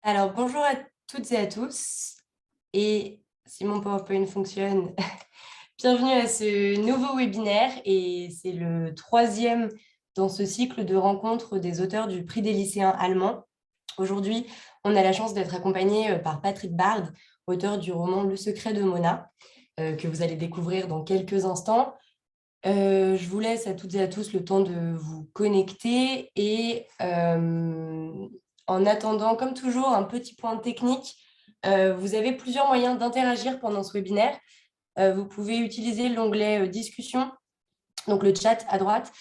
Alors, bonjour à toutes et à tous. Et si mon PowerPoint fonctionne, bienvenue à ce nouveau webinaire. Et c'est le troisième dans ce cycle de rencontres des auteurs du prix des lycéens allemands. Aujourd'hui, on a la chance d'être accompagné par Patrick Bard, auteur du roman Le secret de Mona, que vous allez découvrir dans quelques instants. Je vous laisse à toutes et à tous le temps de vous connecter et en attendant, comme toujours, un petit point technique. Vous avez plusieurs moyens d'interagir pendant ce webinaire. Vous pouvez utiliser l'onglet discussion, donc le chat à droite,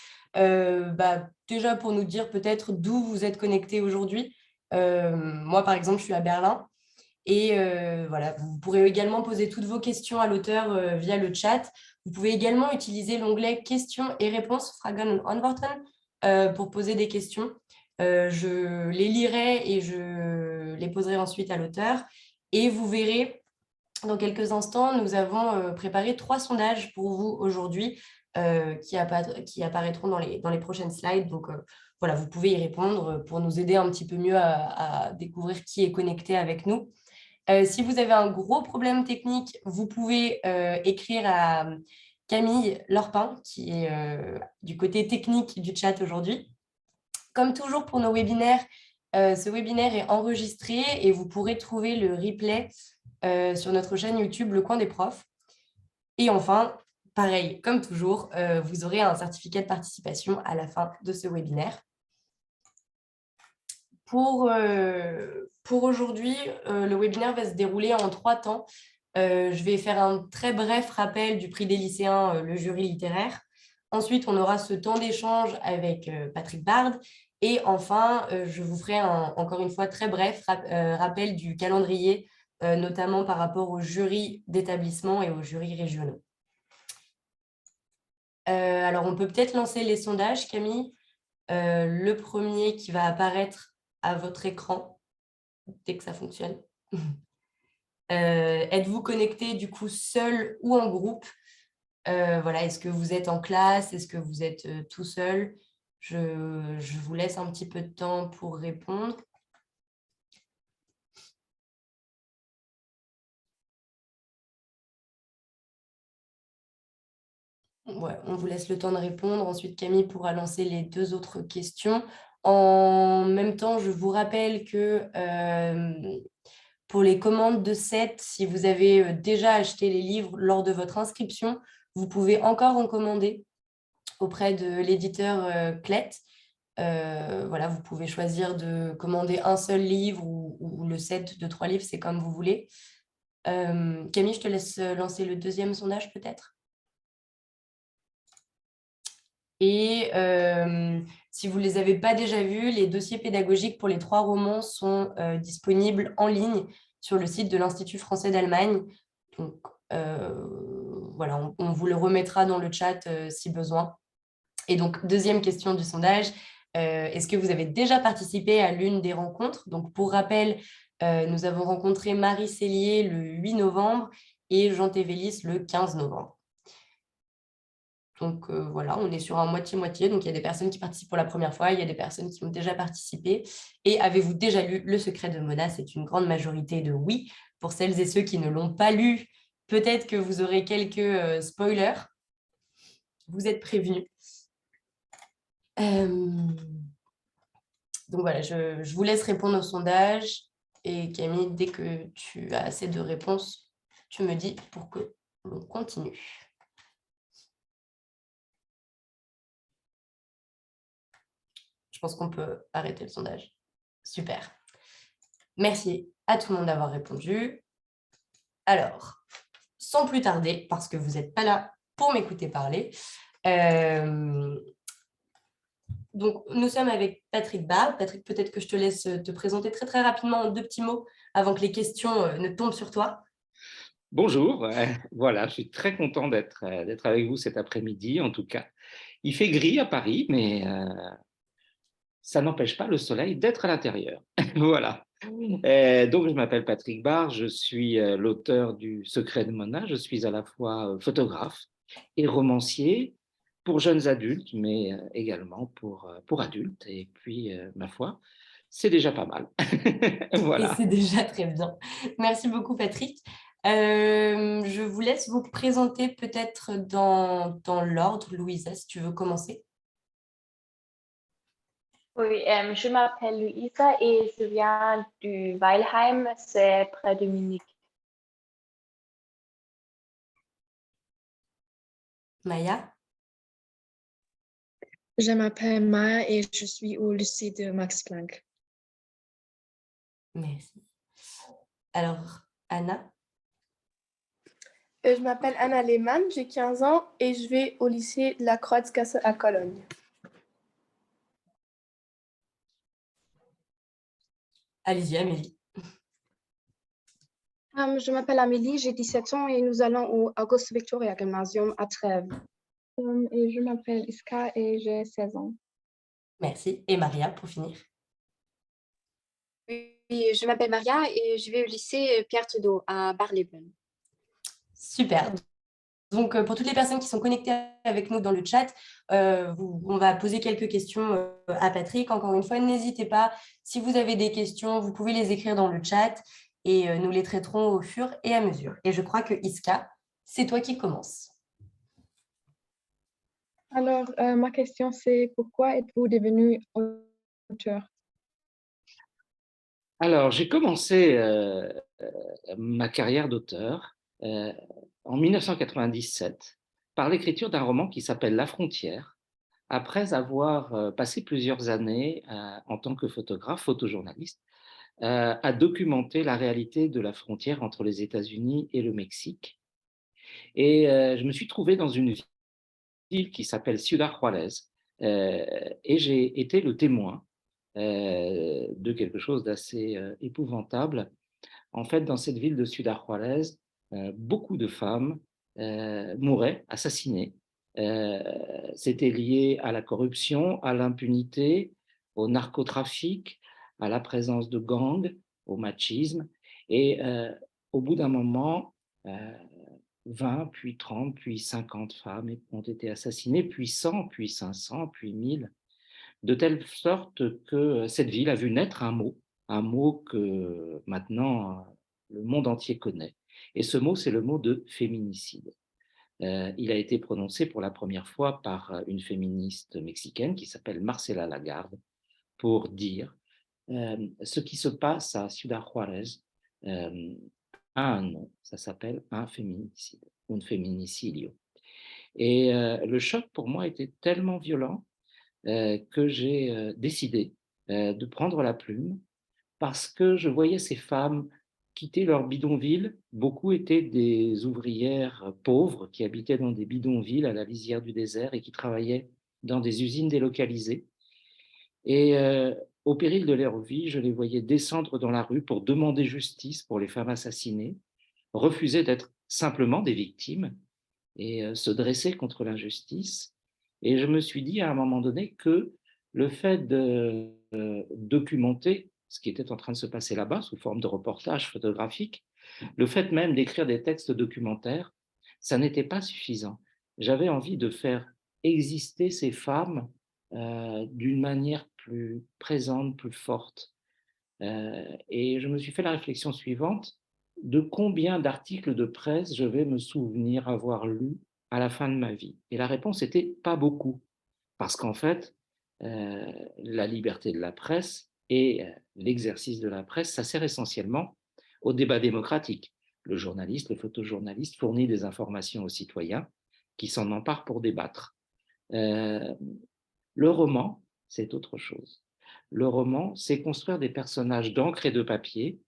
déjà pour nous dire peut-être d'où vous êtes connecté aujourd'hui. Moi, par exemple, je suis à Berlin. Et voilà, vous pourrez également poser toutes vos questions à l'auteur via le chat. Vous pouvez également utiliser l'onglet questions et réponses, Fragen und Antworten, pour poser des questions. Je les lirai et je les poserai ensuite à l'auteur. Et vous verrez, dans quelques instants, nous avons préparé 3 sondages pour vous aujourd'hui qui apparaîtront dans les prochaines slides. Donc voilà, vous pouvez y répondre pour nous aider un petit peu mieux à découvrir qui est connecté avec nous. Si vous avez un gros problème technique, vous pouvez écrire à Camille Lorpin, qui est du côté technique du chat aujourd'hui. Comme toujours pour nos webinaires, ce webinaire est enregistré et vous pourrez trouver le replay sur notre chaîne YouTube Le Coin des Profs. Et enfin, pareil, comme toujours, vous aurez un certificat de participation à la fin de ce webinaire. Pour aujourd'hui, le webinaire va se dérouler en 3 temps. Je vais faire un très bref rappel du prix des lycéens, le jury littéraire. Ensuite, on aura ce temps d'échange avec Patrick Bard. Et enfin, je vous ferai encore une fois très bref rappel du calendrier, notamment par rapport aux jurys d'établissement et aux jurys régionaux. Alors, on peut peut-être lancer les sondages, Camille. Le premier qui va apparaître à votre écran dès que ça fonctionne. Êtes-vous connecté du coup seul ou en groupe? Voilà, est-ce que vous êtes en classe? Est-ce que vous êtes tout seul? Je vous laisse un petit peu de temps pour répondre. Ouais, on vous laisse le temps de répondre. Ensuite, Camille pourra lancer les 2 autres questions. En même temps, je vous rappelle que pour les commandes de 7, si vous avez déjà acheté les livres lors de votre inscription, vous pouvez encore en commander auprès de l'éditeur Clet. Voilà, vous pouvez choisir de commander un seul livre ou le set de 3 livres, c'est comme vous voulez. Camille, je te laisse lancer le deuxième sondage peut-être. Et si vous ne les avez pas déjà vus, les dossiers pédagogiques pour les 3 romans sont disponibles en ligne sur le site de l'Institut français d'Allemagne. Donc voilà, on vous le remettra dans le chat si besoin. Et donc, deuxième question du sondage, est-ce que vous avez déjà participé à l'une des rencontres? Donc, pour rappel, nous avons rencontré Marie Cellier le 8 novembre et Jean Tévélis le 15 novembre. Donc, voilà, on est sur un moitié-moitié. Donc, il y a des personnes qui participent pour la première fois, il y a des personnes qui ont déjà participé. Et avez-vous déjà lu Le secret de Mona? C'est une grande majorité de oui. Pour celles et ceux qui ne l'ont pas lu, peut-être que vous aurez quelques spoilers. Vous êtes prévenus. Donc voilà, je vous laisse répondre au sondage. Et Camille, dès que tu as assez de réponses, tu me dis pour que l'on continue. Je pense qu'on peut arrêter le sondage. Super. Merci à tout le monde d'avoir répondu. Alors, sans plus tarder, parce que vous n'êtes pas là pour m'écouter parler, donc, nous sommes avec Patrick Bard. Patrick, peut-être que je te laisse te présenter très, très rapidement en 2 petits mots avant que les questions ne tombent sur toi. Bonjour, voilà, je suis très content d'être avec vous cet après-midi, en tout cas. Il fait gris à Paris, mais ça n'empêche pas le soleil d'être à l'intérieur. Voilà. Donc, je m'appelle Patrick Barre, je suis l'auteur du Secret de Mona, je suis à la fois photographe et romancier pour jeunes adultes, mais également pour adultes. Et puis, ma foi, c'est déjà pas mal. Et Voilà. c'est déjà très bien. Merci beaucoup, Patrick. Je vous laisse vous présenter peut-être dans l'ordre, Louisa, si tu veux commencer. Oui, je m'appelle Luisa et je viens du Weilheim, c'est près de Munich. Maya? Je m'appelle Maya et je suis au lycée de Max Planck. Merci. Alors, Anna? Je m'appelle Anna Lehmann, j'ai 15 ans et je vais au lycée de la Kreuzgasse à Cologne. Allez-y, Amélie. Je m'appelle Amélie, j'ai 17 ans et nous allons au Auguste Victoria Gymnasium à Trèves. Et je m'appelle Iska et j'ai 16 ans. Merci. Et Maria, pour finir. Oui, je m'appelle Maria et je vais au lycée Pierre Trudeau à Bar-les-Bains. Super. Donc, pour toutes les personnes qui sont connectées avec nous dans le chat, on va poser quelques questions à Patrick. Encore une fois, n'hésitez pas. Si vous avez des questions, vous pouvez les écrire dans le chat et nous les traiterons au fur et à mesure. Et je crois que Iska, c'est toi qui commences. Alors, ma question c'est pourquoi êtes-vous devenu auteur? Alors, j'ai commencé ma carrière d'auteur en 1997 par l'écriture d'un roman qui s'appelle La Frontière, après avoir passé plusieurs années en tant que photographe, photojournaliste, à documenter la réalité de la frontière entre les États-Unis et le Mexique. Et je me suis trouvé dans une ville qui s'appelle Ciudad Juárez, et j'ai été le témoin de quelque chose d'assez épouvantable. En fait, dans cette ville de Ciudad Juárez, beaucoup de femmes mouraient, assassinées. C'était lié à la corruption, à l'impunité, au narcotrafic, à la présence de gangs, au machisme. Et au bout d'un moment, 20, puis 30, puis 50 femmes ont été assassinées, puis 100, puis 500, puis 1000, de telle sorte que cette ville a vu naître un mot que maintenant le monde entier connaît. Et ce mot, c'est le mot de féminicide. Il a été prononcé pour la première fois par une féministe mexicaine qui s'appelle Marcela Lagarde pour dire ce qui se passe à Ciudad Juárez a un nom, ça s'appelle un féminicide, un féminicidio. Et le choc pour moi était tellement violent que j'ai décidé de prendre la plume parce que je voyais ces femmes quitter leur bidonville. Beaucoup étaient des ouvrières pauvres qui habitaient dans des bidonvilles à la lisière du désert et qui travaillaient dans des usines délocalisées. Et au péril de leur vie, je les voyais descendre dans la rue pour demander justice pour les femmes assassinées, refuser d'être simplement des victimes et se dresser contre l'injustice. Et je me suis dit à un moment donné que le fait de documenter ce qui était en train de se passer là-bas sous forme de reportage photographique, le fait même d'écrire des textes documentaires, ça n'était pas suffisant. J'avais envie de faire exister ces femmes d'une manière plus présente, plus forte. Et je me suis fait la réflexion suivante, de combien d'articles de presse je vais me souvenir avoir lu à la fin de ma vie? Et la réponse était pas beaucoup, parce qu'en fait, la liberté de la presse et l'exercice de la presse, ça sert essentiellement au débat démocratique. Le journaliste, le photojournaliste fournit des informations aux citoyens qui s'en emparent pour débattre. Le roman, c'est autre chose. Le roman, c'est construire des personnages d'encre et de papier.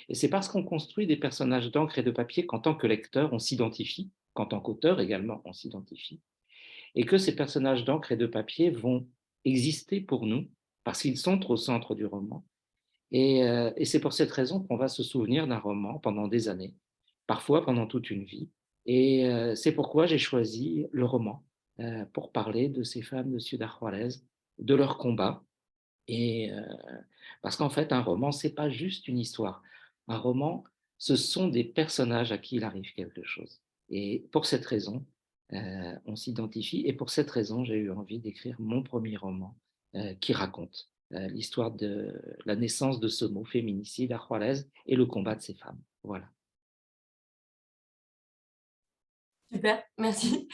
Et c'est parce qu'on construit des personnages d'encre et de papier qu'en tant que lecteur, on s'identifie, qu'en tant qu'auteur également, on s'identifie. Et que ces personnages d'encre et de papier vont exister pour nous parce qu'ils sont au centre du roman. Et c'est pour cette raison qu'on va se souvenir d'un roman pendant des années, parfois pendant toute une vie. Et c'est pourquoi j'ai choisi le roman pour parler de ces femmes de Ciudad Juárez, de leur combat. Et parce qu'en fait, un roman, c'est pas juste une histoire. Un roman, ce sont des personnages à qui il arrive quelque chose. Et pour cette raison, on s'identifie. Et pour cette raison, j'ai eu envie d'écrire mon premier roman qui raconte l'histoire de la naissance de ce mot féminicide à Juarez et le combat de ces femmes. Voilà. Super, merci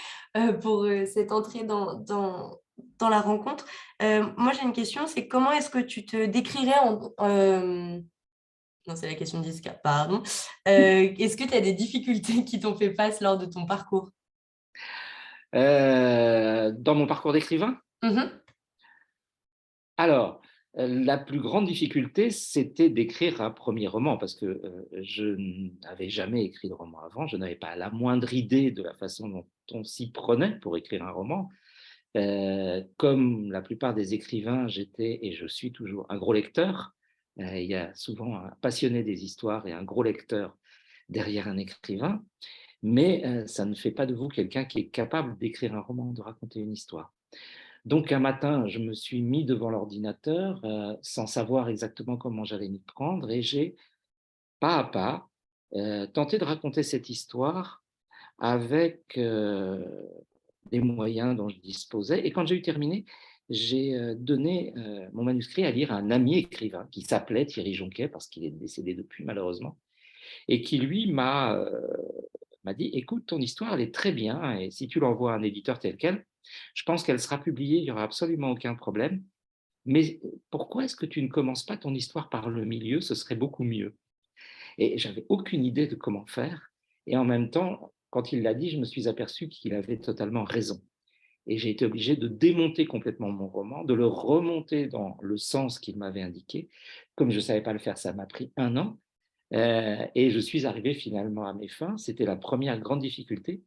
pour cette entrée dans la rencontre. Moi, j'ai une question, c'est comment est-ce que tu te décrirais non, c'est la question d'Iska, pardon. Est-ce que tu as des difficultés qui t'ont fait face lors de ton parcours? Dans mon parcours d'écrivain, Mhm. alors, la plus grande difficulté, c'était d'écrire un premier roman, parce que je n'avais jamais écrit de roman avant, je n'avais pas la moindre idée de la façon dont on s'y prenait pour écrire un roman. Comme la plupart des écrivains, j'étais et je suis toujours un gros lecteur. Il y a souvent un passionné des histoires et un gros lecteur derrière un écrivain, mais ça ne fait pas de vous quelqu'un qui est capable d'écrire un roman, de raconter une histoire. Donc un matin, je me suis mis devant l'ordinateur sans savoir exactement comment j'allais m'y prendre et j'ai, pas à pas, tenté de raconter cette histoire avec les moyens dont je disposais. Et quand j'ai eu terminé, j'ai donné mon manuscrit à lire à un ami écrivain qui s'appelait Thierry Jonquet, parce qu'il est décédé depuis malheureusement, et qui lui m'a dit, écoute, ton histoire, elle est très bien, et si tu l'envoies à un éditeur tel quel, je pense qu'elle sera publiée, il n'y aura absolument aucun problème. Mais pourquoi est-ce que tu ne commences pas ton histoire par le milieu? Ce serait beaucoup mieux. Et j'avais aucune idée de comment faire. Et en même temps, quand il l'a dit, je me suis aperçu qu'il avait totalement raison. Et j'ai été obligé de démonter complètement mon roman, de le remonter dans le sens qu'il m'avait indiqué. Comme je ne savais pas le faire, ça m'a pris 1 an. Et je suis arrivé finalement à mes fins. C'était la première grande difficulté.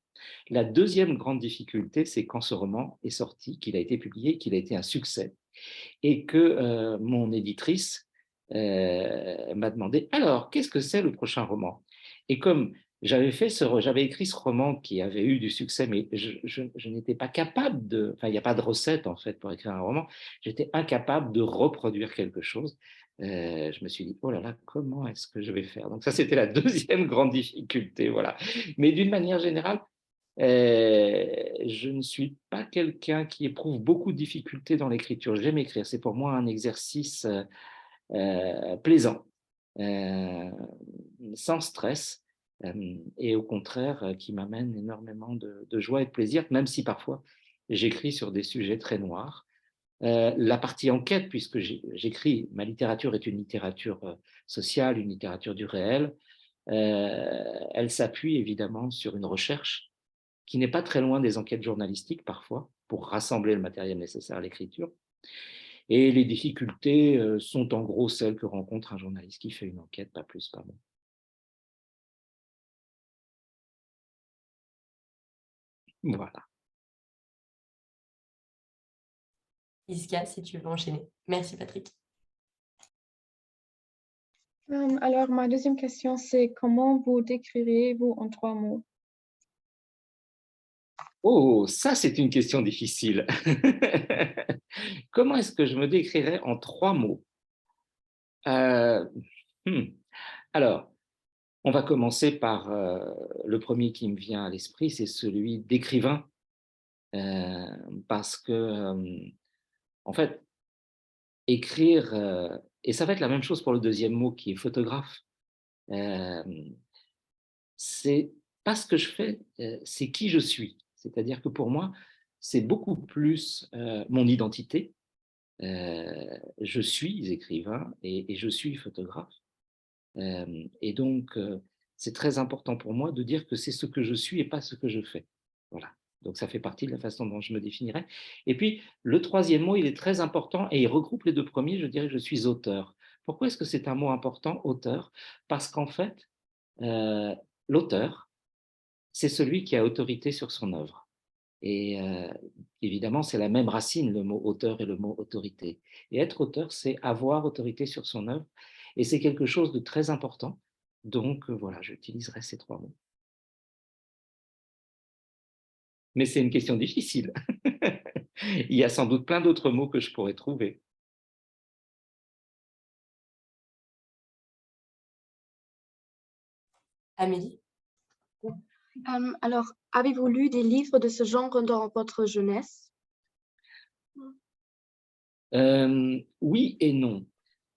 La deuxième grande difficulté, c'est quand ce roman est sorti, qu'il a été publié, qu'il a été un succès, et que mon éditrice m'a demandé, alors, qu'est-ce que c'est le prochain roman? Et comme j'avais écrit ce roman qui avait eu du succès, mais je n'étais pas capable de, enfin, il n'y a pas de recette en fait pour écrire un roman, j'étais incapable de reproduire quelque chose. Je me suis dit, oh là là, comment est-ce que je vais faire? Donc ça, c'était la deuxième grande difficulté, voilà. Mais d'une manière générale, je ne suis pas quelqu'un qui éprouve beaucoup de difficultés dans l'écriture. J'aime écrire, c'est pour moi un exercice plaisant, euh, sans stress, et au contraire qui m'amène énormément de joie et de plaisir, même si parfois j'écris sur des sujets très noirs. La partie enquête, puisque j'écris, ma littérature est une littérature sociale, une littérature du réel, elle s'appuie évidemment sur une recherche qui n'est pas très loin des enquêtes journalistiques parfois, pour rassembler le matériel nécessaire à l'écriture. Et les difficultés sont en gros celles que rencontre un journaliste qui fait une enquête, pas plus, pas moins. Voilà. Iska, si tu veux enchaîner. Merci, Patrick. Alors, ma deuxième question, c'est comment vous décririez-vous en 3 mots? Oh, ça c'est une question difficile. Comment est-ce que je me décrirais en 3 mots? euh, hmm. Alors, on va commencer par le premier qui me vient à l'esprit, c'est celui d'écrivain, parce que, en fait, écrire, et ça va être la même chose pour le deuxième mot qui est photographe, euh, c'est pas ce que je fais, c'est qui je suis. C'est-à-dire que pour moi, c'est beaucoup plus mon identité. Je suis écrivain et je suis photographe. Et donc, c'est très important pour moi de dire que c'est ce que je suis et pas ce que je fais. Voilà. Donc, ça fait partie de la façon dont je me définirais. Et puis, le troisième mot, il est très important et il regroupe les deux premiers. Je dirais que je suis auteur. Pourquoi est-ce que c'est un mot important, auteur? Parce qu'en fait, l'auteur, c'est celui qui a autorité sur son œuvre. Et évidemment, c'est la même racine, le mot auteur et le mot autorité. Et être auteur, c'est avoir autorité sur son œuvre. Et c'est quelque chose de très important. Donc voilà, j'utiliserai ces 3 mots. Mais c'est une question difficile. Il y a sans doute plein d'autres mots que je pourrais trouver. Amélie? Alors, avez-vous lu des livres de ce genre dans votre jeunesse? Oui et non.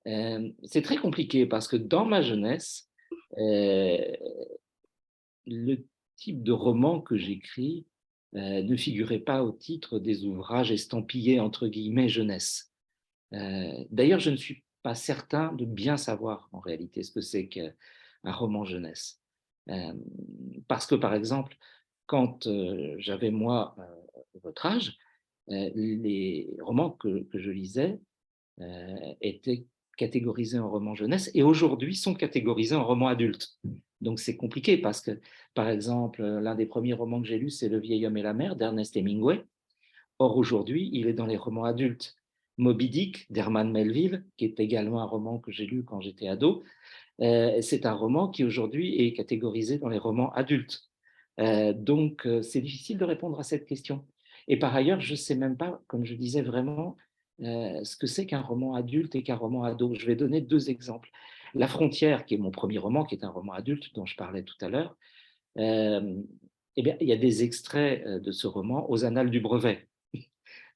C'est très compliqué parce que dans ma jeunesse, le type de roman que j'écris ne figurait pas au titre des ouvrages estampillés entre guillemets jeunesse. D'ailleurs, je ne suis pas certain de bien savoir en réalité ce que c'est qu'un roman jeunesse. Parce que par exemple, quand j'avais moi votre âge, les romans que je lisais étaient catégorisés en roman jeunesse et aujourd'hui sont catégorisés en roman adulte. Donc c'est compliqué parce que, par exemple, l'un des premiers romans que j'ai lus, c'est Le vieil homme et la mer d'Ernest Hemingway. Or, aujourd'hui, il est dans les romans adultes. Moby Dick d'Herman Melville, qui est également un roman que j'ai lu quand j'étais ado, c'est un roman qui aujourd'hui est catégorisé dans les romans adultes. Donc, c'est difficile de répondre à cette question. Et par ailleurs, je ne sais même pas, comme je disais vraiment, ce que c'est qu'un roman adulte et qu'un roman ado. Je vais donner 2 exemples. La frontière, qui est mon premier roman, qui est un roman adulte dont je parlais tout à l'heure, eh bien, il y a des extraits de ce roman aux Annales du brevet,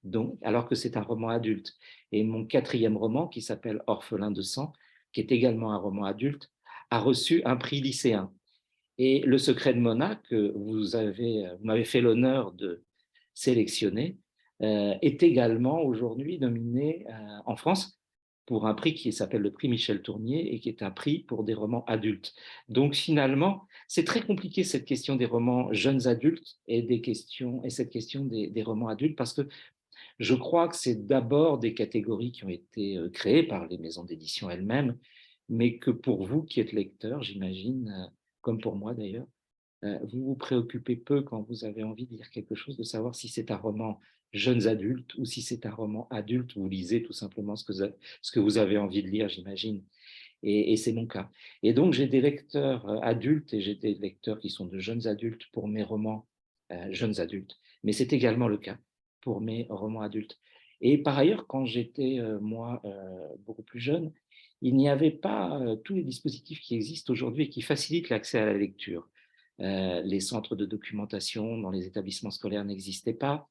donc, alors que c'est un roman adulte. Et mon 4e roman, qui s'appelle Orphelin de sang, qui est également un roman adulte, a reçu un prix lycéen. Et Le secret de Mona, que vous m'avez fait l'honneur de sélectionner, est également aujourd'hui nominé en France pour un prix qui s'appelle le prix Michel Tournier et qui est un prix pour des romans adultes. Donc finalement, c'est très compliqué cette question des romans jeunes adultes et cette question des romans adultes parce que je crois que c'est d'abord des catégories qui ont été créées par les maisons d'édition elles-mêmes, mais que pour vous qui êtes lecteur, j'imagine, comme pour moi d'ailleurs, vous vous préoccupez peu quand vous avez envie de lire quelque chose, de savoir si c'est un roman jeunes adultes ou si c'est un roman adulte, vous lisez tout simplement ce que vous avez envie de lire, j'imagine. Et c'est mon cas. Et donc, j'ai des lecteurs adultes et j'ai des lecteurs qui sont de jeunes adultes pour mes romans jeunes adultes. Mais c'est également le cas pour mes romans adultes. Et par ailleurs, quand j'étais, moi, beaucoup plus jeune, il n'y avait pas tous les dispositifs qui existent aujourd'hui et qui facilitent l'accès à la lecture. Les centres de documentation dans les établissements scolaires n'existaient pas.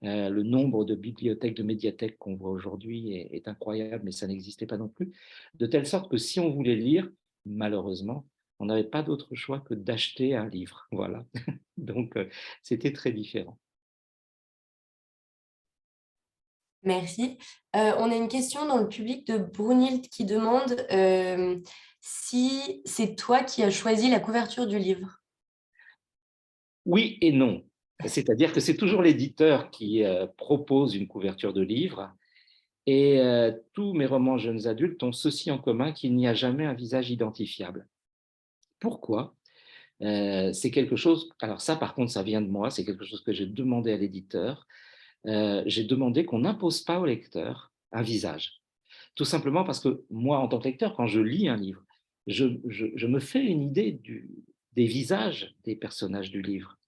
Le nombre de bibliothèques, de médiathèques qu'on voit aujourd'hui est incroyable, mais ça n'existait pas non plus. De telle sorte que si on voulait lire, malheureusement, on n'avait pas d'autre choix que d'acheter un livre. Voilà. Donc, c'était très différent. Merci. On a une question dans le public de Brunhild qui demande si c'est toi qui as choisi la couverture du livre. Oui et non. C'est-à-dire que c'est toujours l'éditeur qui propose une couverture de livre. Et tous mes romans jeunes adultes ont ceci en commun, qu'il n'y a jamais un visage identifiable. Pourquoi ? C'est quelque chose, alors ça par contre ça vient de moi, c'est quelque chose que j'ai demandé à l'éditeur. J'ai demandé qu'on n'impose pas au lecteur un visage. Tout simplement parce que moi, en tant que lecteur, quand je lis un livre, je me fais une idée des visages des personnages du livre.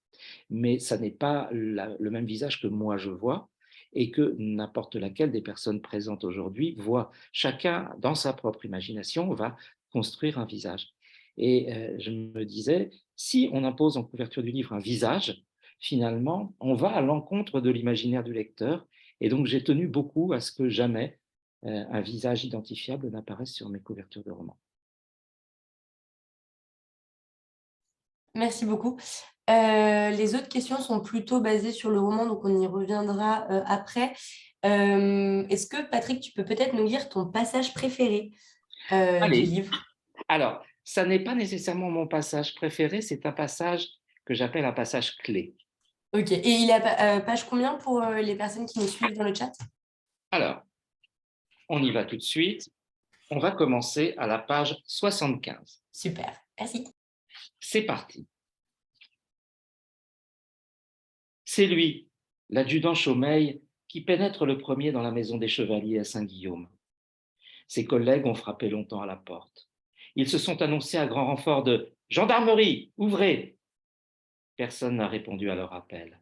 Mais ça n'est pas le même visage que moi je vois et que n'importe laquelle des personnes présentes aujourd'hui voit. Chacun, dans sa propre imagination, va construire un visage. Et je me disais, si on impose en couverture du livre un visage, finalement, on va à l'encontre de l'imaginaire du lecteur. Et donc, j'ai tenu beaucoup à ce que jamais un visage identifiable n'apparaisse sur mes couvertures de romans. Merci beaucoup. Les autres questions sont plutôt basées sur le roman, donc on y reviendra après. Est-ce que, Patrick, tu peux peut-être nous lire ton passage préféré du Allez, livre? alors, ça n'est pas nécessairement mon passage préféré, c'est un passage que j'appelle un passage clé. Ok, et il est à page combien pour les personnes qui nous suivent dans le chat? Alors, on y va tout de suite. On va commencer à la page 75. Super, merci. C'est parti. C'est lui, l'adjudant Chaumeil, qui pénètre le premier dans la maison des Chevaliers à Saint-Guillaume. Ses collègues ont frappé longtemps à la porte. Ils se sont annoncés à grand renfort de « Gendarmerie, ouvrez !» Personne n'a répondu à leur appel.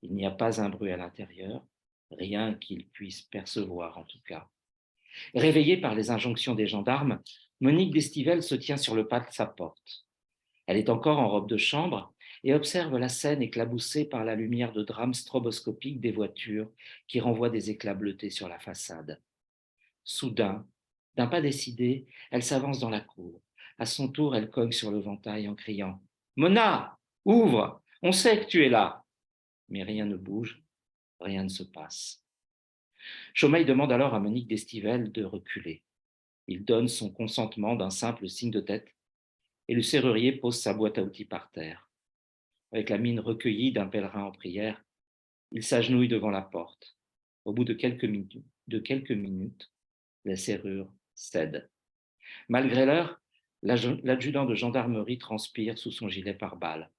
Il n'y a pas un bruit à l'intérieur, rien qu'ils puissent percevoir en tout cas. Réveillée par les injonctions des gendarmes, Monique d'Estivelle se tient sur le pas de sa porte. Elle est encore en robe de chambre et observe la scène éclaboussée par la lumière de drame stroboscopique des voitures qui renvoient des éclats bleutés sur la façade. Soudain, d'un pas décidé, elle s'avance dans la cour. À son tour, elle cogne sur le ventail en criant « Mona, ouvre, on sait que tu es là !» Mais rien ne bouge, rien ne se passe. Chaumeil demande alors à Monique d'Estivelle de reculer. Il donne son consentement d'un simple signe de tête et le serrurier pose sa boîte à outils par terre. Avec la mine recueillie d'un pèlerin en prière, il s'agenouille devant la porte. Au bout de quelques minutes, la serrure cède. Malgré l'heure, l'adjudant de gendarmerie transpire sous son gilet pare-balles.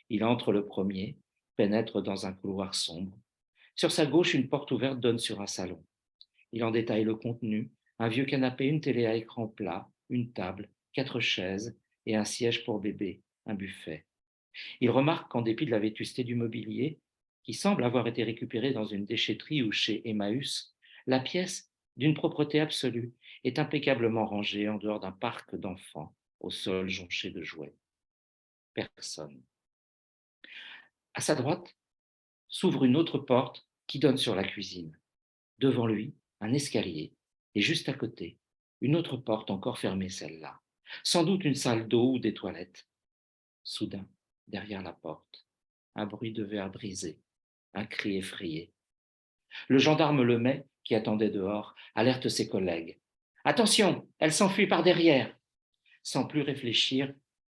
Il entre le premier, pénètre dans un couloir sombre. Sur sa gauche, une porte ouverte donne sur un salon. Il en détaille le contenu, un vieux canapé, une télé à écran plat, une table, 4 chaises et un siège pour bébé, un buffet. Il remarque qu'en dépit de la vétusté du mobilier, qui semble avoir été récupéré dans une déchetterie ou chez Emmaüs, la pièce, d'une propreté absolue, est impeccablement rangée en dehors d'un parc d'enfants au sol jonché de jouets. Personne. À sa droite s'ouvre une autre porte qui donne sur la cuisine. Devant lui, un escalier, et juste à côté, une autre porte encore fermée, celle-là. Sans doute une salle d'eau ou des toilettes. Soudain, derrière la porte, un bruit de verre brisé, un cri effrayé. Le gendarme Lemay, qui attendait dehors, alerte ses collègues. « Attention, elle s'enfuit par derrière !» Sans plus réfléchir,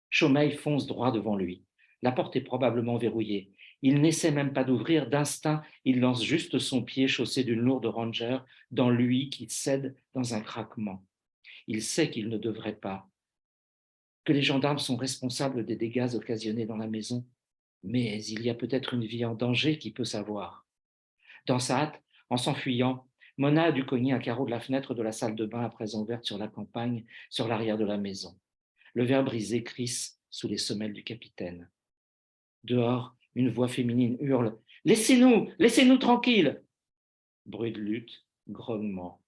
Chaumeil fonce droit devant lui. La porte est probablement verrouillée. Il n'essaie même pas d'ouvrir. D'instinct, il lance juste son pied chaussé d'une lourde Ranger dans lui qui cède dans un craquement. Il sait qu'il ne devrait pas, que les gendarmes sont responsables des dégâts occasionnés dans la maison, mais il y a peut-être une vie en danger qui peut savoir. Dans sa hâte, en s'enfuyant, Mona a dû cogner un carreau de la fenêtre de la salle de bain à présent ouverte sur la campagne, sur l'arrière de la maison. Le verre brisé crisse sous les semelles du capitaine. Dehors, une voix féminine hurle « Laissez-nous, laissez-nous tranquilles !» Bruit de lutte, grognement.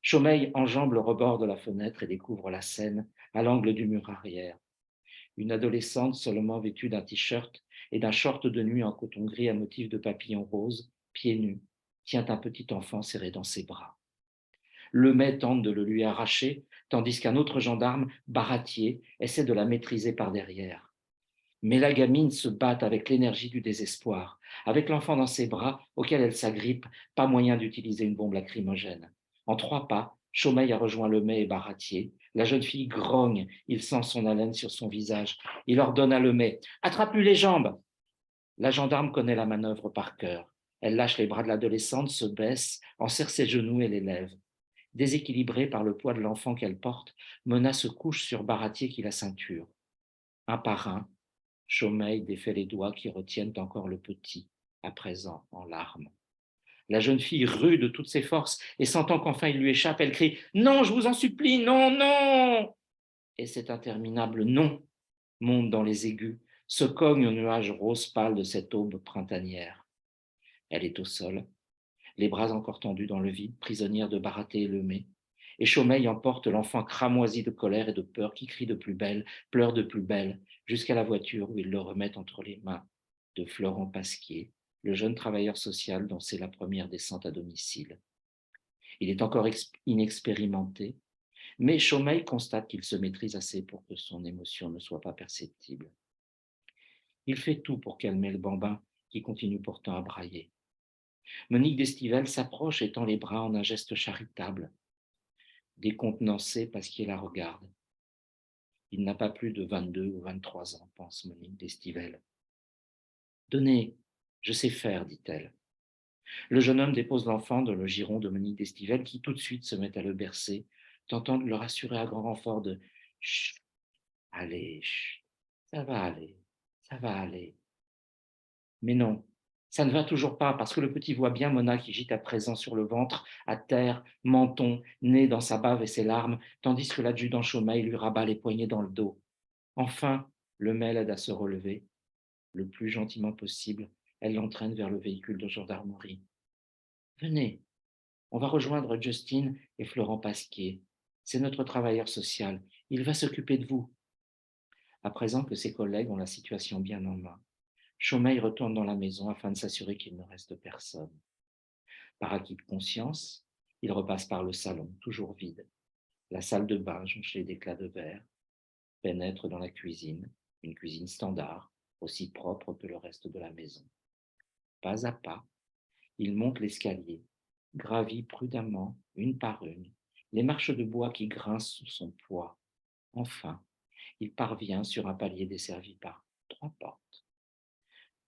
Chaumeil enjambe le rebord de la fenêtre et découvre la scène à l'angle du mur arrière. Une adolescente seulement vêtue d'un t-shirt et d'un short de nuit en coton gris à motif de papillon rose, pieds nus, tient un petit enfant serré dans ses bras. Lemay tente de le lui arracher, tandis qu'un autre gendarme, Baratier, essaie de la maîtriser par derrière. Mais la gamine se bat avec l'énergie du désespoir. Avec l'enfant dans ses bras, auquel elle s'agrippe, pas moyen d'utiliser une bombe lacrymogène. En 3 pas, Chaumeil a rejoint Lemay et Baratier. La jeune fille grogne, il sent son haleine sur son visage. Il ordonne à Lemay « Attrape-lui les jambes !» La gendarme connaît la manœuvre par cœur. Elle lâche les bras de l'adolescente, se baisse, en serre ses genoux et les lève. Déséquilibrée par le poids de l'enfant qu'elle porte, Mona se couche sur Baratier qui la ceinture. Un par un, Chaumeil défait les doigts qui retiennent encore le petit, à présent en larmes. La jeune fille rue de toutes ses forces et sentant qu'enfin il lui échappe, elle crie « Non, je vous en supplie, non, non !» Et cet interminable « non » monte dans les aigus, se cogne au nuage rose pâle de cette aube printanière. Elle est au sol, les bras encore tendus dans le vide, prisonnière de Baraté et Lemay, et Chaumeil emporte l'enfant cramoisi de colère et de peur qui crie de plus belle, pleure de plus belle, jusqu'à la voiture où il le remet entre les mains de Florent Pasquier, le jeune travailleur social dont c'est la première descente à domicile. Il est encore inexpérimenté, mais Chaumeil constate qu'il se maîtrise assez pour que son émotion ne soit pas perceptible. Il fait tout pour calmer le bambin qui continue pourtant à brailler. Monique d'Estivelle s'approche et tend les bras en un geste charitable. Décontenancé, Pasquier la regarde. Il n'a pas plus de 22 ou 23 ans, pense Monique d'Estivelle. « Donnez, je sais faire, dit-elle. Le jeune homme dépose l'enfant dans le giron de Monique d'Estivelle qui tout de suite se met à le bercer, tentant de le rassurer à grand renfort de « Chut, allez, chut, ça va aller, ça va aller. » Mais non, ça ne va toujours pas parce que le petit voit bien Mona qui gît à présent sur le ventre, à terre, menton, nez dans sa bave et ses larmes, tandis que l'adjudant Chaumeil lui rabat les poignets dans le dos. Enfin, Lemay l'aide à se relever. Le plus gentiment possible, elle l'entraîne vers le véhicule de gendarmerie. « Venez, on va rejoindre Justine et Florent Pasquier. C'est notre travailleur social. Il va s'occuper de vous. » À présent que ses collègues ont la situation bien en main, Chaumeil retourne dans la maison afin de s'assurer qu'il ne reste personne. Par acquis de conscience, Il repasse par le salon, toujours vide. La salle de bain jonchée d'éclats de verre. Pénètre dans la cuisine, une cuisine standard, aussi propre que le reste de la maison. Pas à pas, il monte l'escalier, gravit prudemment, une par une, les marches de bois qui grincent sous son poids. Enfin, il parvient sur un palier desservi par 3 portes.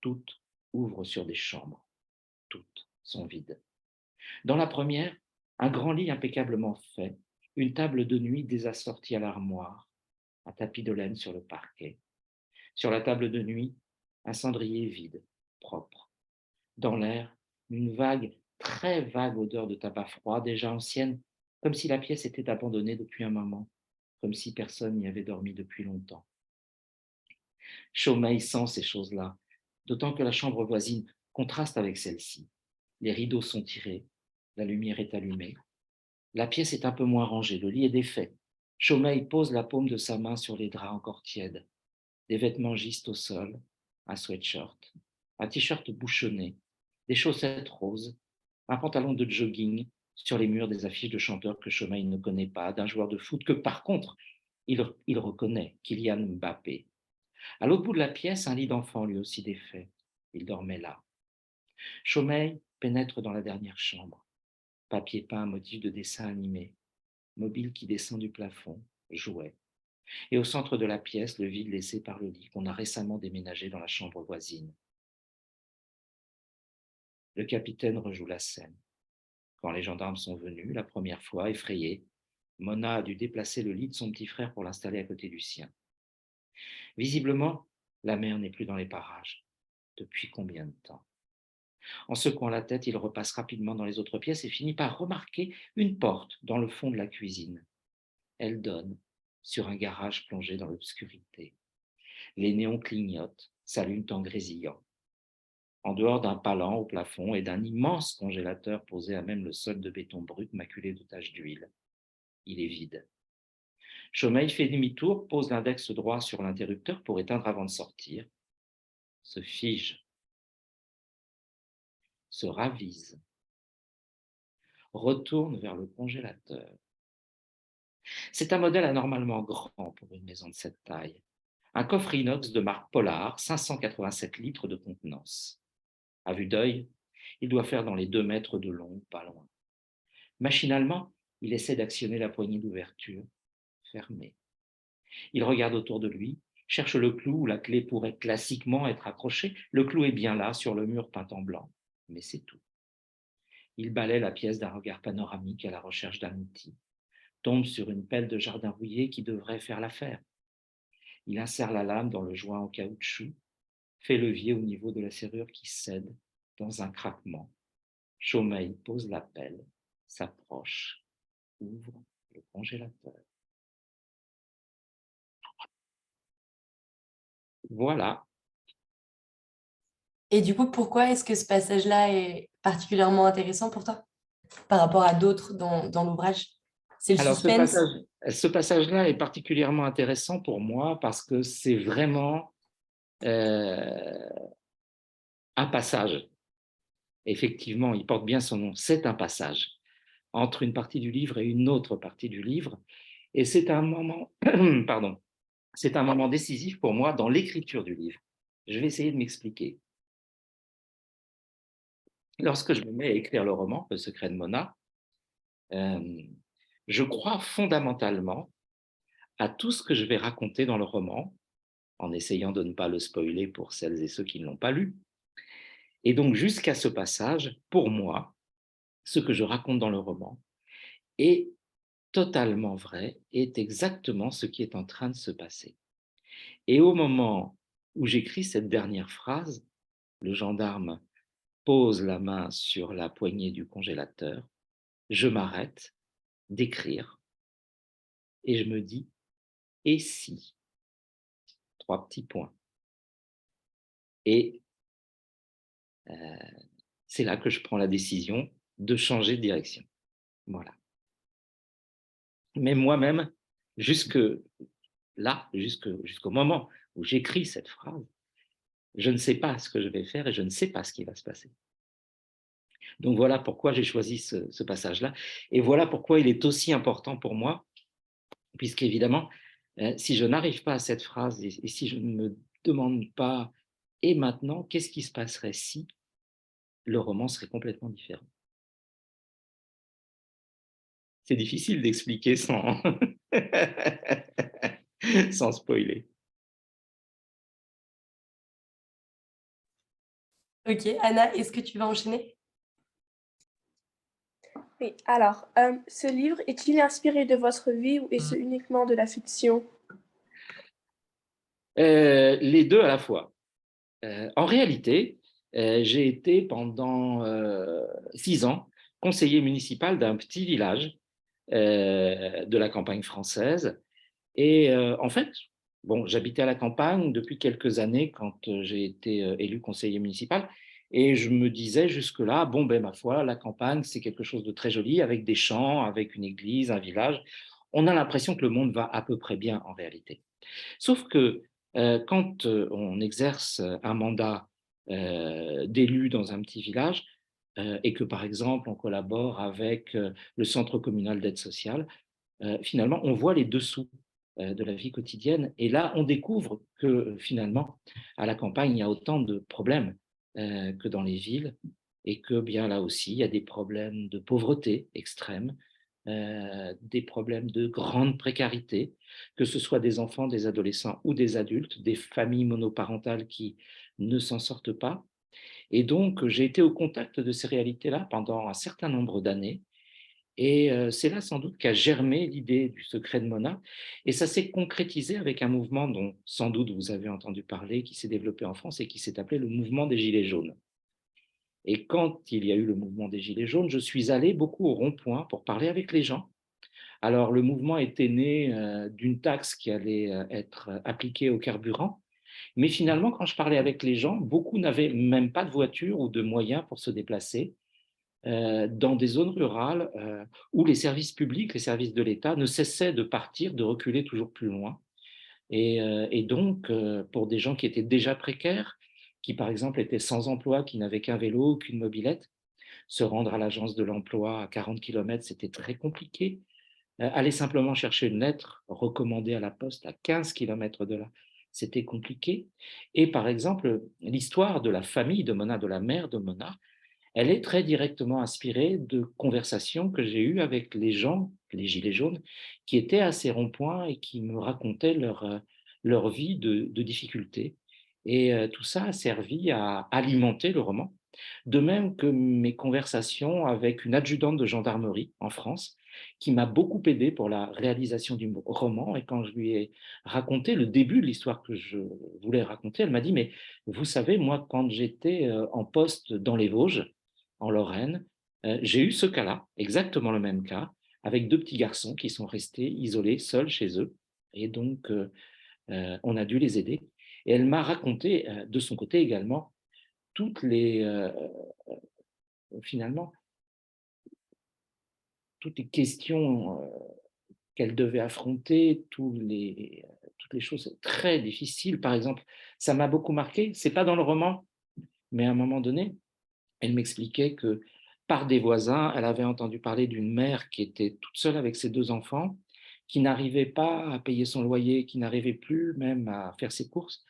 Toutes ouvrent sur des chambres. Toutes sont vides. Dans la première, un grand lit impeccablement fait, une table de nuit désassortie à l'armoire, un tapis de laine sur le parquet. Sur la table de nuit, un cendrier vide, propre. Dans l'air, une vague, très vague odeur de tabac froid, déjà ancienne, comme si la pièce était abandonnée depuis un moment, comme si personne n'y avait dormi depuis longtemps. Chaumeil sent ces choses-là, d'autant que la chambre voisine contraste avec celle-ci. Les rideaux sont tirés, la lumière est allumée. La pièce est un peu moins rangée, le lit est défait. Chaumeil pose la paume de sa main sur les draps encore tièdes. Des vêtements gisent au sol, un sweatshirt, un t-shirt bouchonné, des chaussettes roses, un pantalon de jogging sur les murs des affiches de chanteurs que Chaumeil ne connaît pas, d'un joueur de foot que par contre, il reconnaît, Kylian Mbappé. À l'autre bout de la pièce, un lit d'enfant lui aussi défait. Il dormait là. Chaumeil pénètre dans la dernière chambre. Papier peint, motif de dessin animé, mobile qui descend du plafond, jouet. Et au centre de la pièce, le vide laissé par le lit qu'on a récemment déménagé dans la chambre voisine. Le capitaine rejoue la scène. Quand les gendarmes sont venus, la première fois, effrayée, Mona a dû déplacer le lit de son petit frère pour l'installer à côté du sien. Visiblement, la mère n'est plus dans les parages. Depuis combien de temps? En secouant la tête, il repasse rapidement dans les autres pièces et finit par remarquer une porte dans le fond de la cuisine. Elle donne sur un garage plongé dans l'obscurité. Les néons clignotent, s'allument en grésillant. En dehors d'un palan au plafond et d'un immense congélateur posé à même le sol de béton brut maculé de taches d'huile. Il est vide. Chaumeil fait demi-tour, pose l'index droit sur l'interrupteur pour éteindre avant de sortir, se fige, se ravise, retourne vers le congélateur. C'est un modèle anormalement grand pour une maison de cette taille. Un coffre inox de marque Polar, 587 litres de contenance. À vue d'œil, il doit faire dans les 2 mètres de long, pas loin. Machinalement, il essaie d'actionner la poignée d'ouverture, fermée. Il regarde autour de lui, cherche le clou où la clé pourrait classiquement être accrochée. Le clou est bien là, sur le mur peint en blanc, mais c'est tout. Il balaie la pièce d'un regard panoramique à la recherche d'un outil, tombe sur une pelle de jardin rouillé qui devrait faire l'affaire. Il insère la lame dans le joint en caoutchouc, fait levier au niveau de la serrure qui cède dans un craquement. Chaumeil pose la pelle, s'approche, ouvre le congélateur. Voilà. Et du coup, pourquoi est-ce que ce passage-là est particulièrement intéressant pour toi par rapport à d'autres dans l'ouvrage? C'est le Alors, suspense? ce passage-là est particulièrement intéressant pour moi parce que c'est vraiment un passage. Effectivement, il porte bien son nom. C'est un passage entre une partie du livre et une autre partie du livre. Et c'est un moment, pardon, c'est un moment décisif pour moi dans l'écriture du livre. Je vais essayer de m'expliquer. Lorsque je me mets à écrire le roman, Le secret de Mona, je crois fondamentalement à tout ce que je vais raconter dans le roman, en essayant de ne pas le spoiler pour celles et ceux qui ne l'ont pas lu. Et donc, jusqu'à ce passage, pour moi, ce que je raconte dans le roman est totalement vrai, est exactement ce qui est en train de se passer. Et au moment où j'écris cette dernière phrase, le gendarme pose la main sur la poignée du congélateur, je m'arrête d'écrire et je me dis, et si? 3 petits points. Et c'est là que je prends la décision de changer de direction. Voilà. Mais moi-même, jusqu'au moment où j'écris cette phrase, je ne sais pas ce que je vais faire et je ne sais pas ce qui va se passer. Donc voilà pourquoi j'ai choisi ce passage-là, et voilà pourquoi il est aussi important pour moi, puisqu'évidemment, si je n'arrive pas à cette phrase, et si je ne me demande pas « et maintenant, qu'est-ce qui se passerait si ?» le roman serait complètement différent. C'est difficile d'expliquer sans, sans spoiler. Ok, Anna, est-ce que tu vas enchaîner? Oui, alors, ce livre est-il inspiré de votre vie ou est-ce uniquement de la fiction? Les deux à la fois. En réalité, j'ai été pendant 6 ans conseiller municipal d'un petit village de la campagne française. Et en fait, bon, j'habitais à la campagne depuis quelques années quand j'ai été élu conseiller municipal. Et je me disais jusque-là, bon, ben ma foi, la campagne, c'est quelque chose de très joli, avec des champs, avec une église, un village. On a l'impression que le monde va à peu près bien en réalité. Sauf que quand on exerce un mandat d'élu dans un petit village, et que par exemple on collabore avec le centre communal d'aide sociale, finalement on voit les dessous de la vie quotidienne, et là on découvre que finalement à la campagne il y a autant de problèmes que dans les villes, et que bien là aussi il y a des problèmes de pauvreté extrême, des problèmes de grande précarité, que ce soit des enfants, des adolescents ou des adultes, des familles monoparentales qui ne s'en sortent pas. Et donc, j'ai été au contact de ces réalités-là pendant un certain nombre d'années. Et c'est là sans doute qu'a germé l'idée du secret de Mona. Et ça s'est concrétisé avec un mouvement dont sans doute vous avez entendu parler, qui s'est développé en France et qui s'est appelé le mouvement des Gilets jaunes. Et quand il y a eu le mouvement des Gilets jaunes, je suis allé beaucoup au rond-point pour parler avec les gens. Alors, le mouvement était né d'une taxe qui allait être appliquée au carburant. Mais finalement, quand je parlais avec les gens, beaucoup n'avaient même pas de voiture ou de moyens pour se déplacer dans des zones rurales où les services publics, les services de l'État ne cessaient de partir, de reculer toujours plus loin. Et donc, pour des gens qui étaient déjà précaires, qui par exemple étaient sans emploi, qui n'avaient qu'un vélo, qu'une mobilette, se rendre à l'agence de l'emploi à 40 km, c'était très compliqué. Aller simplement chercher une lettre recommandée à la poste à 15 km de là, c'était compliqué. Et par exemple, l'histoire de la famille de Mona, de la mère de Mona, elle est très directement inspirée de conversations que j'ai eues avec les gens, les gilets jaunes, qui étaient à ces ronds-points et qui me racontaient leur vie de difficultés. Et tout ça a servi à alimenter le roman. De même que mes conversations avec une adjudante de gendarmerie en France, qui m'a beaucoup aidé pour la réalisation du roman. Et quand je lui ai raconté le début de l'histoire que je voulais raconter, elle m'a dit, mais vous savez, moi, quand j'étais en poste dans les Vosges, en Lorraine, j'ai eu ce cas-là, exactement le même cas, avec 2 petits garçons qui sont restés isolés, seuls chez eux. Et donc, on a dû les aider. Et elle m'a raconté, de son côté également, toutes les, finalement, toutes les questions qu'elle devait affronter, toutes les choses très difficiles. Par exemple, ça m'a beaucoup marqué, c'est pas dans le roman, mais à un moment donné, elle m'expliquait que par des voisins, elle avait entendu parler d'une mère qui était toute seule avec ses 2 enfants, qui n'arrivait pas à payer son loyer, qui n'arrivait plus même à faire ses courses,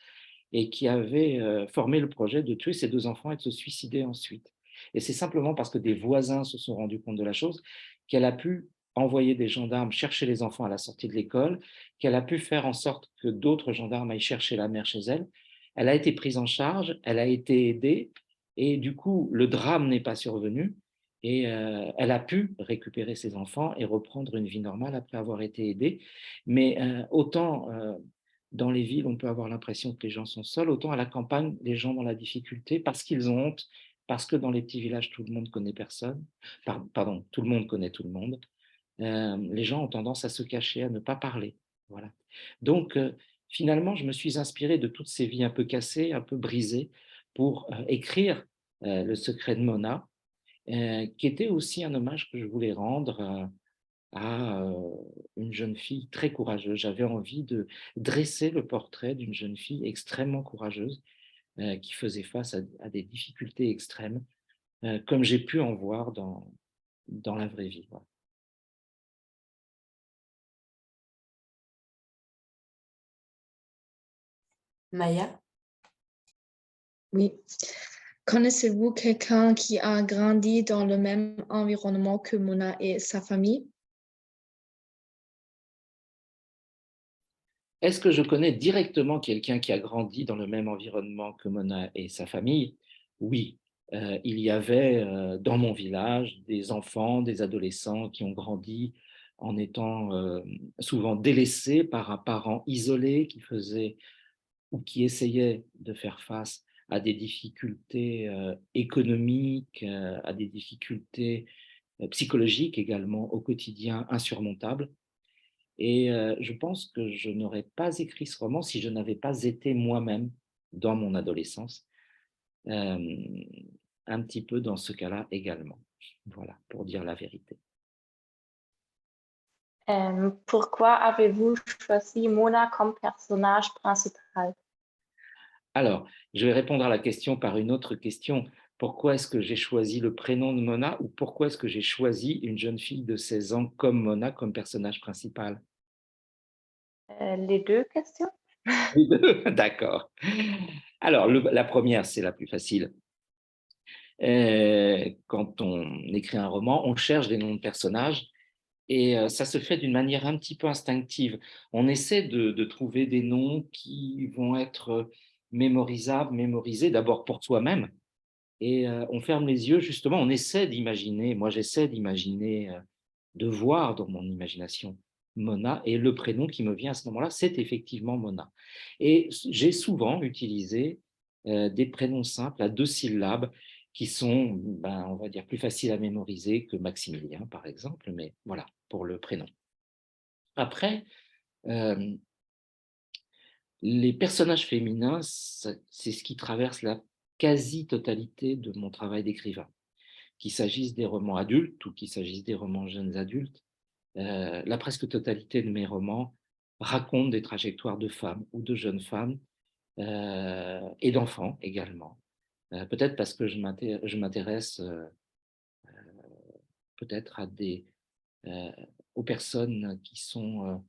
et qui avait formé le projet de tuer ses 2 enfants et de se suicider ensuite. Et c'est simplement parce que des voisins se sont rendus compte de la chose qu'elle a pu envoyer des gendarmes chercher les enfants à la sortie de l'école, qu'elle a pu faire en sorte que d'autres gendarmes aillent chercher la mère chez elle. Elle a été prise en charge, elle a été aidée, et du coup, le drame n'est pas survenu, et elle a pu récupérer ses enfants et reprendre une vie normale après avoir été aidée. Mais autant dans les villes, on peut avoir l'impression que les gens sont seuls, autant à la campagne, les gens ont la difficulté parce qu'ils ont honte, parce que dans les petits villages, tout le monde connaît personne, pardon, tout le monde connaît tout le monde. Les gens ont tendance à se cacher, à ne pas parler. Voilà. Donc, finalement, je me suis inspiré de toutes ces vies un peu cassées, un peu brisées, pour écrire Le secret de Mona, qui était aussi un hommage que je voulais rendre à une jeune fille très courageuse. J'avais envie de dresser le portrait d'une jeune fille extrêmement courageuse qui faisait face à des difficultés extrêmes comme j'ai pu en voir dans la vraie vie. Voilà. Maya? Oui. Connaissez-vous quelqu'un qui a grandi dans le même environnement que Mona et sa famille? Est-ce que je connais directement quelqu'un qui a grandi dans le même environnement que Mona et sa famille? Oui. Il y avait dans mon village des enfants, des adolescents qui ont grandi en étant souvent délaissés par un parent isolé qui faisait ou qui essayait de faire face à des difficultés économiques, à des difficultés psychologiques également au quotidien insurmontables. Et je pense que je n'aurais pas écrit ce roman si je n'avais pas été moi-même dans mon adolescence, un petit peu dans ce cas-là également. Voilà, pour dire la vérité. Pourquoi avez-vous choisi Mona comme personnage principal? Alors, je vais répondre à la question par une autre question. Pourquoi est-ce que j'ai choisi le prénom de Mona ou pourquoi est-ce que j'ai choisi une jeune fille de 16 ans comme Mona comme personnage principal? Les deux questions? Les deux, d'accord. Alors, la première, c'est la plus facile. Quand on écrit un roman, on cherche des noms de personnages et ça se fait d'une manière un petit peu instinctive. On essaie de trouver des noms qui vont être mémorisables, mémorisés d'abord pour soi-même et on ferme les yeux, justement, on essaie d'imaginer, moi j'essaie d'imaginer, de voir dans mon imagination Mona et le prénom qui me vient à ce moment-là, c'est effectivement Mona. Et j'ai souvent utilisé des prénoms simples à 2 syllabes qui sont, ben, on va dire, plus faciles à mémoriser que Maximilien, par exemple, mais voilà, pour le prénom. Après, les personnages féminins, c'est ce qui traverse la quasi-totalité de mon travail d'écrivain. Qu'il s'agisse des romans adultes ou qu'il s'agisse des romans jeunes adultes, la presque totalité de mes romans racontent des trajectoires de femmes ou de jeunes femmes et d'enfants également. Peut-être parce que je m'intéresse peut-être aux personnes qui sont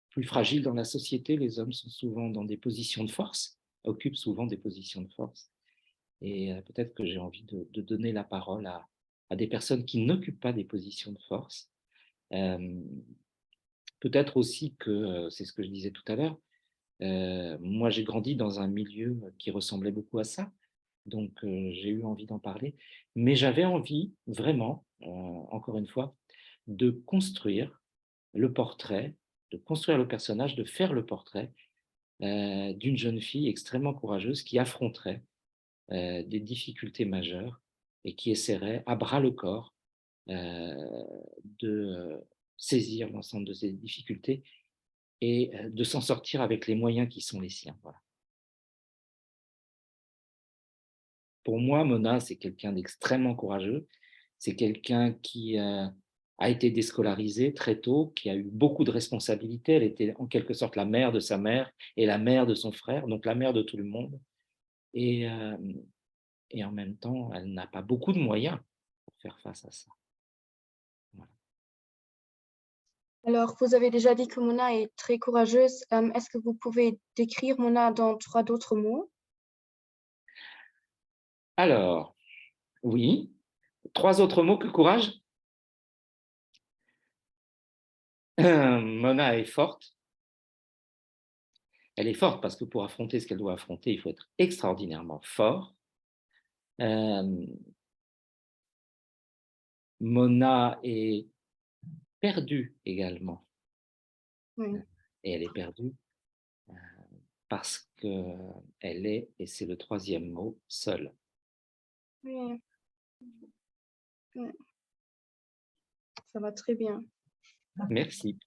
plus fragiles dans la société. Les hommes sont souvent dans des positions de force, occupent souvent des positions de force. Et peut-être que j'ai envie de donner la parole à des personnes qui n'occupent pas des positions de force. Peut-être aussi que, c'est ce que je disais tout à l'heure, moi j'ai grandi dans un milieu qui ressemblait beaucoup à ça, donc j'ai eu envie d'en parler, mais j'avais envie vraiment, encore une fois, de construire le portrait, de construire le personnage, de faire le portrait d'une jeune fille extrêmement courageuse qui affronterait des difficultés majeures et qui essaierait à bras le corps de saisir l'ensemble de ces difficultés et de s'en sortir avec les moyens qui sont les siens. Voilà. Pour moi, Mona, c'est quelqu'un d'extrêmement courageux. C'est quelqu'un qui a été déscolarisé très tôt, qui a eu beaucoup de responsabilités. Elle était en quelque sorte la mère de sa mère et la mère de son frère, donc la mère de tout le monde. Et en même temps, elle n'a pas beaucoup de moyens pour faire face à ça. Voilà. Alors, vous avez déjà dit que Mona est très courageuse. Est-ce que vous pouvez décrire Mona dans 3 d'autres mots? Alors, oui. 3 autres mots que courage. Mona est forte. Elle est forte parce que pour affronter ce qu'elle doit affronter, il faut être extraordinairement fort. Mona est perdue également. Oui. Et elle est perdue parce qu'elle est, et c'est le 3e mot, seule. Oui. Oui. Ça va très bien. Merci.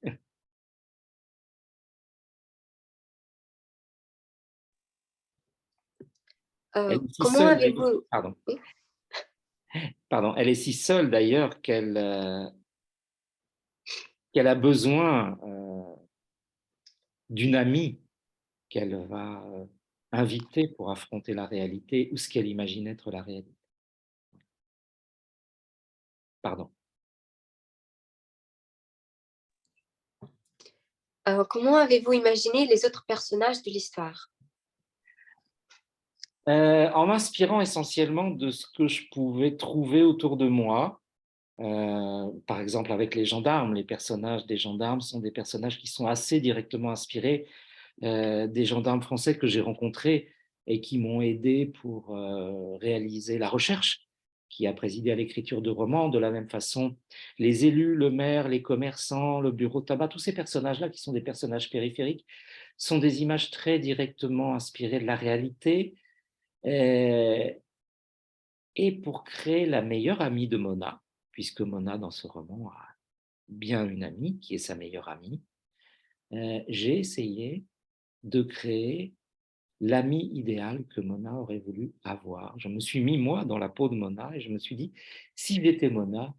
Elle est si Comment seule, avez-vous... pardon. Oui. Pardon, elle est si seule d'ailleurs qu'elle a besoin d'une amie qu'elle va inviter pour affronter la réalité ou ce qu'elle imagine être la réalité. Pardon. Comment avez-vous imaginé les autres personnages de l'histoire? En m'inspirant essentiellement de ce que je pouvais trouver autour de moi. Par exemple, avec les gendarmes, les personnages des gendarmes sont des personnages qui sont assez directement inspirés des gendarmes français que j'ai rencontrés et qui m'ont aidé pour réaliser la recherche qui a présidé à l'écriture de romans. De la même façon, les élus, le maire, les commerçants, le bureau de tabac, tous ces personnages-là qui sont des personnages périphériques sont des images très directement inspirées de la réalité. Et pour créer la meilleure amie de Mona, puisque Mona, dans ce roman, a bien une amie qui est sa meilleure amie, j'ai essayé de créer l'ami idéal que Mona aurait voulu avoir. Je me suis mis, moi, dans la peau de Mona et je me suis dit, si j'étais Mona,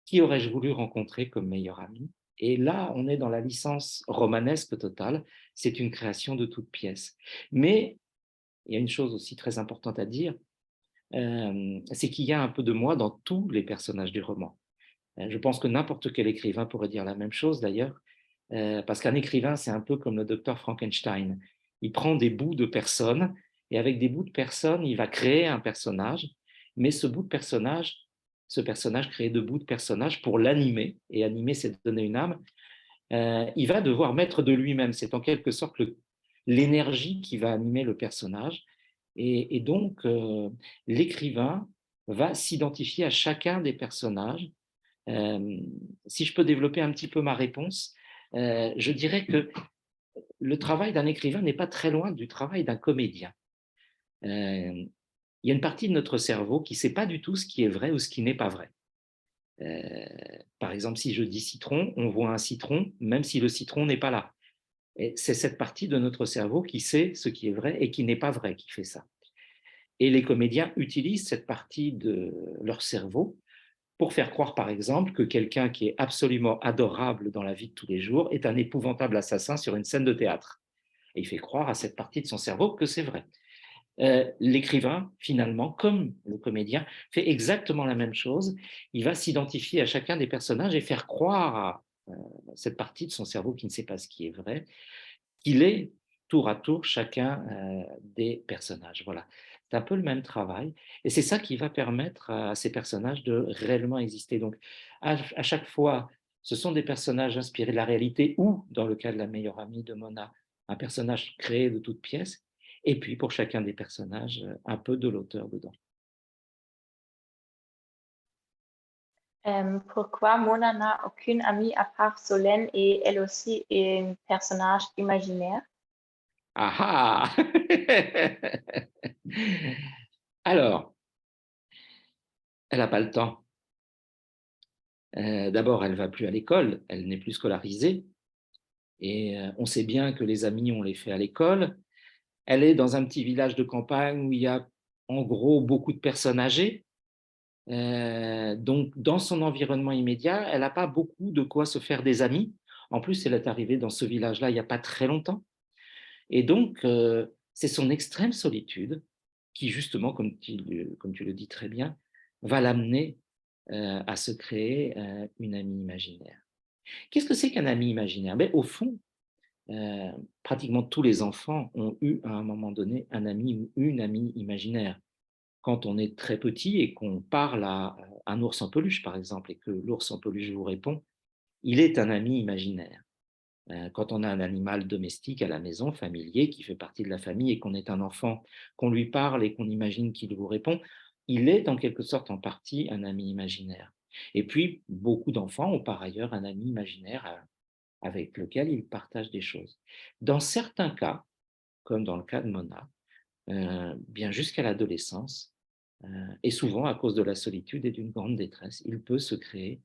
qui aurais-je voulu rencontrer comme meilleure amie? Et là, on est dans la licence romanesque totale. C'est une création de toute pièce. Mais il y a une chose aussi très importante à dire, c'est qu'il y a un peu de moi dans tous les personnages du roman. Je pense que n'importe quel écrivain pourrait dire la même chose d'ailleurs, parce qu'un écrivain, c'est un peu comme le docteur Frankenstein. Il prend des bouts de personnes et avec des bouts de personnes, il va créer un personnage, mais ce personnage créé de bouts de personnages pour l'animer, et animer, c'est donner une âme, il va devoir mettre de lui-même. C'est en quelque sorte l'énergie qui va animer le personnage. Et donc, l'écrivain va s'identifier à chacun des personnages. Si je peux développer un petit peu ma réponse, je dirais que le travail d'un écrivain n'est pas très loin du travail d'un comédien. Il y a une partie de notre cerveau qui ne sait pas du tout ce qui est vrai ou ce qui n'est pas vrai. Par exemple, si je dis citron, on voit un citron, même si le citron n'est pas là. Et c'est cette partie de notre cerveau qui sait ce qui est vrai et qui n'est pas vrai qui fait ça. Et les comédiens utilisent cette partie de leur cerveau pour faire croire, par exemple, que quelqu'un qui est absolument adorable dans la vie de tous les jours est un épouvantable assassin sur une scène de théâtre. Et il fait croire à cette partie de son cerveau que c'est vrai. L'écrivain, finalement, comme le comédien, fait exactement la même chose. Il va s'identifier à chacun des personnages et faire croire à cette partie de son cerveau qui ne sait pas ce qui est vrai, qu'il est tour à tour chacun des personnages. Voilà, c'est un peu le même travail. Et c'est ça qui va permettre à ces personnages de réellement exister. Donc, à chaque fois, ce sont des personnages inspirés de la réalité ou, dans le cas de la meilleure amie de Mona, un personnage créé de toutes pièces. Et puis, pour chacun des personnages, un peu de l'auteur dedans. Pourquoi Mona n'a aucune amie à part Solène et elle aussi est un personnage imaginaire? Ah ah Alors, elle n'a pas le temps. D'abord, elle ne va plus à l'école, elle n'est plus scolarisée. Et on sait bien que les amis, on les fait à l'école. Elle est dans un petit village de campagne où il y a en gros beaucoup de personnes âgées. Donc, dans son environnement immédiat, elle n'a pas beaucoup de quoi se faire des amis. En plus, elle est arrivée dans ce village-là il n'y a pas très longtemps. Et donc, c'est son extrême solitude qui, justement, comme tu le dis très bien, va l'amener à se créer une amie imaginaire. Qu'est-ce que c'est qu'un ami imaginaire? Au fond, pratiquement tous les enfants ont eu à un moment donné un ami ou une amie imaginaire. Quand on est très petit et qu'on parle à un ours en peluche, par exemple, et que l'ours en peluche vous répond, il est un ami imaginaire. Quand on a un animal domestique à la maison, familier, qui fait partie de la famille et qu'on est un enfant, qu'on lui parle et qu'on imagine qu'il vous répond, il est en quelque sorte en partie un ami imaginaire. Et puis, beaucoup d'enfants ont par ailleurs un ami imaginaire avec lequel ils partagent des choses. Dans certains cas, comme dans le cas de Mona, bien jusqu'à l'adolescence, et souvent à cause de la solitude et d'une grande détresse, il peut se créer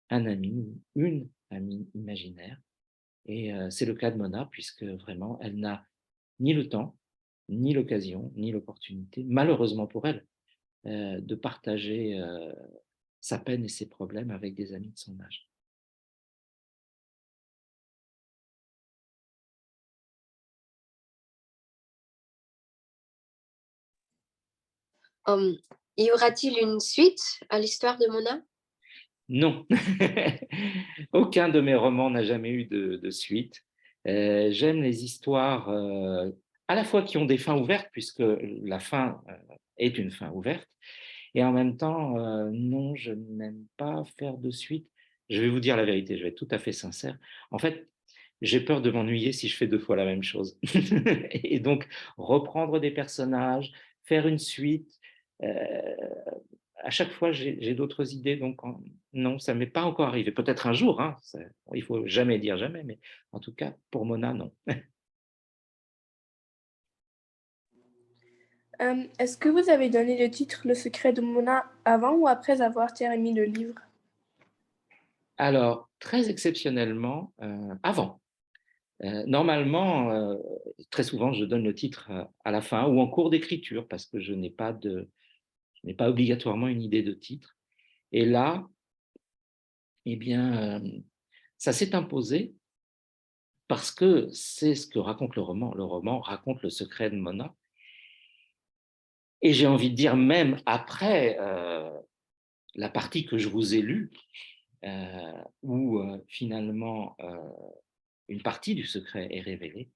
un ami ou une amie imaginaire. Et c'est le cas de Mona, puisque vraiment, elle n'a ni le temps, ni l'occasion, ni l'opportunité, malheureusement pour elle, de partager sa peine et ses problèmes avec des amis de son âge. Y aura-t-il une suite à l'histoire de Mona? Non, aucun de mes romans n'a jamais eu de suite. J'aime les histoires à la fois qui ont des fins ouvertes, puisque la fin est une fin ouverte, et en même temps, non, je n'aime pas faire de suite. Je vais vous dire la vérité, je vais être tout à fait sincère. En fait, j'ai peur de m'ennuyer si je fais 2 fois la même chose. Et donc, reprendre des personnages, faire une suite, à chaque fois, j'ai d'autres idées. Donc, non, ça ne m'est pas encore arrivé. Peut-être un jour, hein, il ne faut jamais dire jamais, mais en tout cas, pour Mona, non. Est-ce que vous avez donné le titre Le secret de Mona avant ou après avoir terminé le livre? Alors, très exceptionnellement, avant. Normalement, très souvent, je donne le titre à la fin ou en cours d'écriture parce que je n'ai pas obligatoirement une idée de titre. Et là, eh bien, ça s'est imposé parce que c'est ce que raconte le roman. Le roman raconte le secret de Mona. Et j'ai envie de dire, même après la partie que je vous ai lue, où finalement une partie du secret est révélée,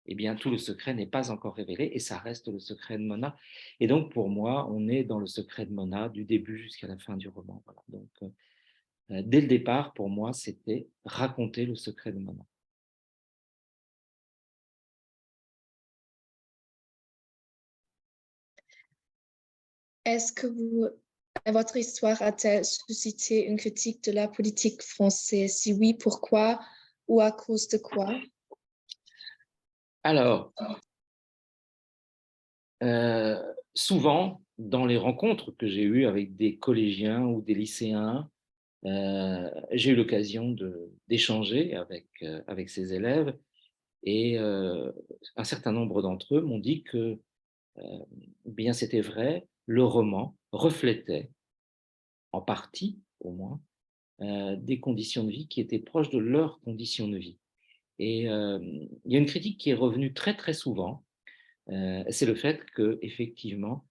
eh bien, tout le secret n'est pas encore révélé et ça reste le secret de Mona. Et donc, pour moi, on est dans le secret de Mona du début jusqu'à la fin du roman. Voilà. Donc, dès le départ, pour moi, c'était raconter le secret de Mona. Est-ce que votre histoire a-t-elle suscité une critique de la politique française? Si oui, pourquoi ou à cause de quoi? Alors, souvent, dans les rencontres que j'ai eues avec des collégiens ou des lycéens, j'ai eu l'occasion d'échanger avec ces élèves et un certain nombre d'entre eux m'ont dit que bien c'était vrai, le roman reflétait, en partie au moins, des conditions de vie qui étaient proches de leurs conditions de vie. Et il y a une critique qui est revenue très très souvent, c'est le fait que effectivement,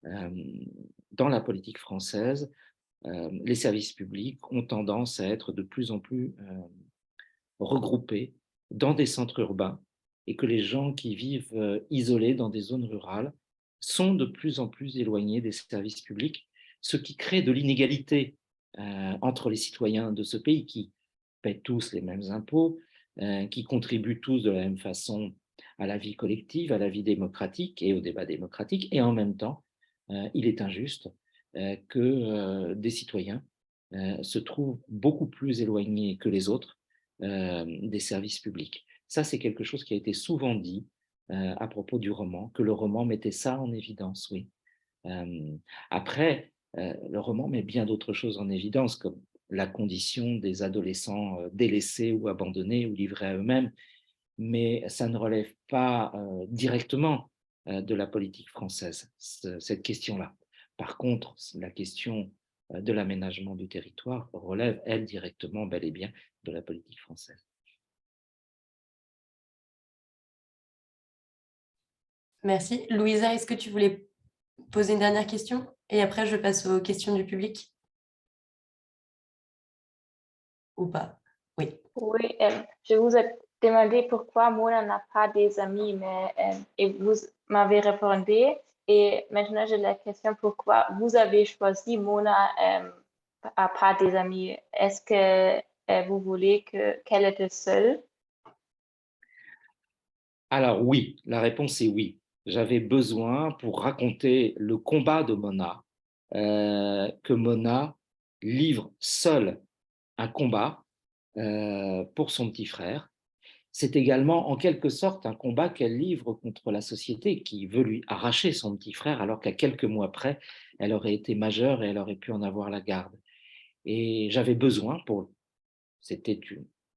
dans la politique française, les services publics ont tendance à être de plus en plus regroupés dans des centres urbains et que les gens qui vivent isolés dans des zones rurales sont de plus en plus éloignés des services publics, ce qui crée de l'inégalité entre les citoyens de ce pays qui paient tous les mêmes impôts, qui contribuent tous de la même façon à la vie collective, à la vie démocratique et au débat démocratique, et en même temps, il est injuste que des citoyens se trouvent beaucoup plus éloignés que les autres des services publics. Ça, c'est quelque chose qui a été souvent dit à propos du roman, que le roman mettait ça en évidence, oui. Après, le roman met bien d'autres choses en évidence, comme la condition des adolescents délaissés ou abandonnés ou livrés à eux-mêmes, mais ça ne relève pas directement de la politique française, cette question-là. Par contre, la question de l'aménagement du territoire relève, elle, directement, bel et bien, de la politique française. Merci. Louisa, est-ce que tu voulais poser une dernière question? Et après, je passe aux questions du public. Ou pas? Oui. Oui, je vous ai demandé pourquoi Mona n'a pas des amis, mais et vous m'avez répondu. Et maintenant, j'ai la question pourquoi vous avez choisi Mona à pas des amis. Est-ce que vous voulez qu'elle était seule? Alors oui, la réponse est oui. J'avais besoin, pour raconter le combat de Mona, que Mona livre seule un combat pour son petit frère. C'est également en quelque sorte un combat qu'elle livre contre la société qui veut lui arracher son petit frère alors qu'à quelques mois près, elle aurait été majeure et elle aurait pu en avoir la garde. Et j'avais besoin, c'était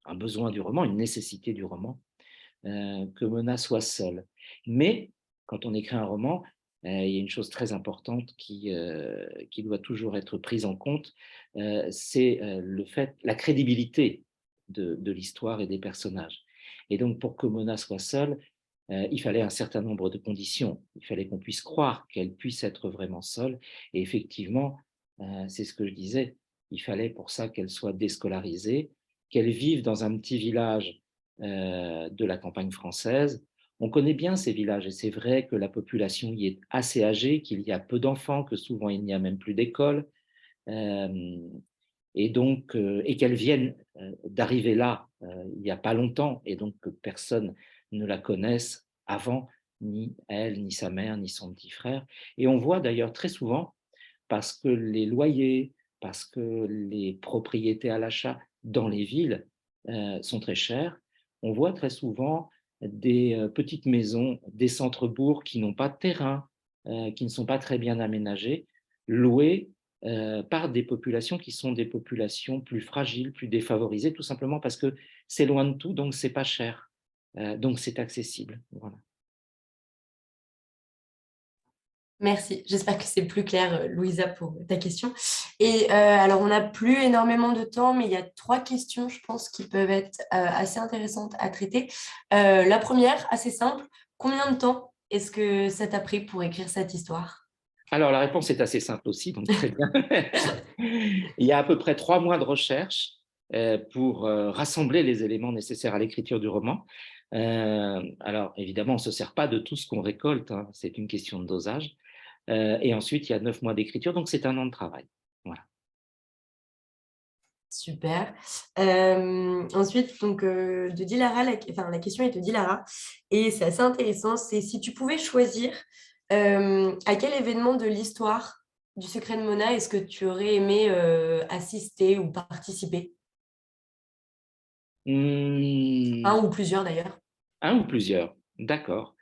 un besoin du roman, une nécessité du roman, que Mona soit seule. Mais quand on écrit un roman, il y a une chose très importante qui doit toujours être prise en compte, c'est la crédibilité de l'histoire et des personnages. Et donc, pour que Mona soit seule, il fallait un certain nombre de conditions. Il fallait qu'on puisse croire qu'elle puisse être vraiment seule. Et effectivement, c'est ce que je disais, il fallait pour ça qu'elles soient déscolarisées, qu'elles vivent dans un petit village de la campagne française. On connaît bien ces villages et c'est vrai que la population y est assez âgée, qu'il y a peu d'enfants, que souvent il n'y a même plus d'école. Et donc, et qu'elles viennent d'arriver là il n'y a pas longtemps, et donc que personne ne la connaisse avant, ni elle, ni sa mère, ni son petit frère. Et on voit d'ailleurs très souvent, parce que les loyers, parce que les propriétés à l'achat dans les villes sont très chères, on voit très souvent des petites maisons, des centres-bourgs qui n'ont pas de terrain, qui ne sont pas très bien aménagés, loués par des populations qui sont des populations plus fragiles, plus défavorisées, tout simplement parce que c'est loin de tout, donc c'est pas cher, donc c'est accessible. Voilà. Merci, j'espère que c'est plus clair, Louisa, pour ta question. Et alors, on n'a plus énormément de temps, mais il y a 3 questions, je pense, qui peuvent être assez intéressantes à traiter. La première, assez simple, combien de temps est-ce que ça t'a pris pour écrire cette histoire? Alors, la réponse est assez simple aussi, donc très bien. Il y a à peu près 3 mois de recherche pour rassembler les éléments nécessaires à l'écriture du roman. Alors, évidemment, on ne se sert pas de tout ce qu'on récolte, hein, c'est une question de dosage. Et ensuite, il y a 9 mois d'écriture, donc c'est un an de travail. Voilà. Super. Ensuite, donc, de Dilara, la question est de Dilara, et c'est assez intéressant, c'est si tu pouvais choisir à quel événement de l'histoire du Secret de Mona est-ce que tu aurais aimé assister ou participer? Un ou plusieurs d'ailleurs. Un ou plusieurs, d'accord.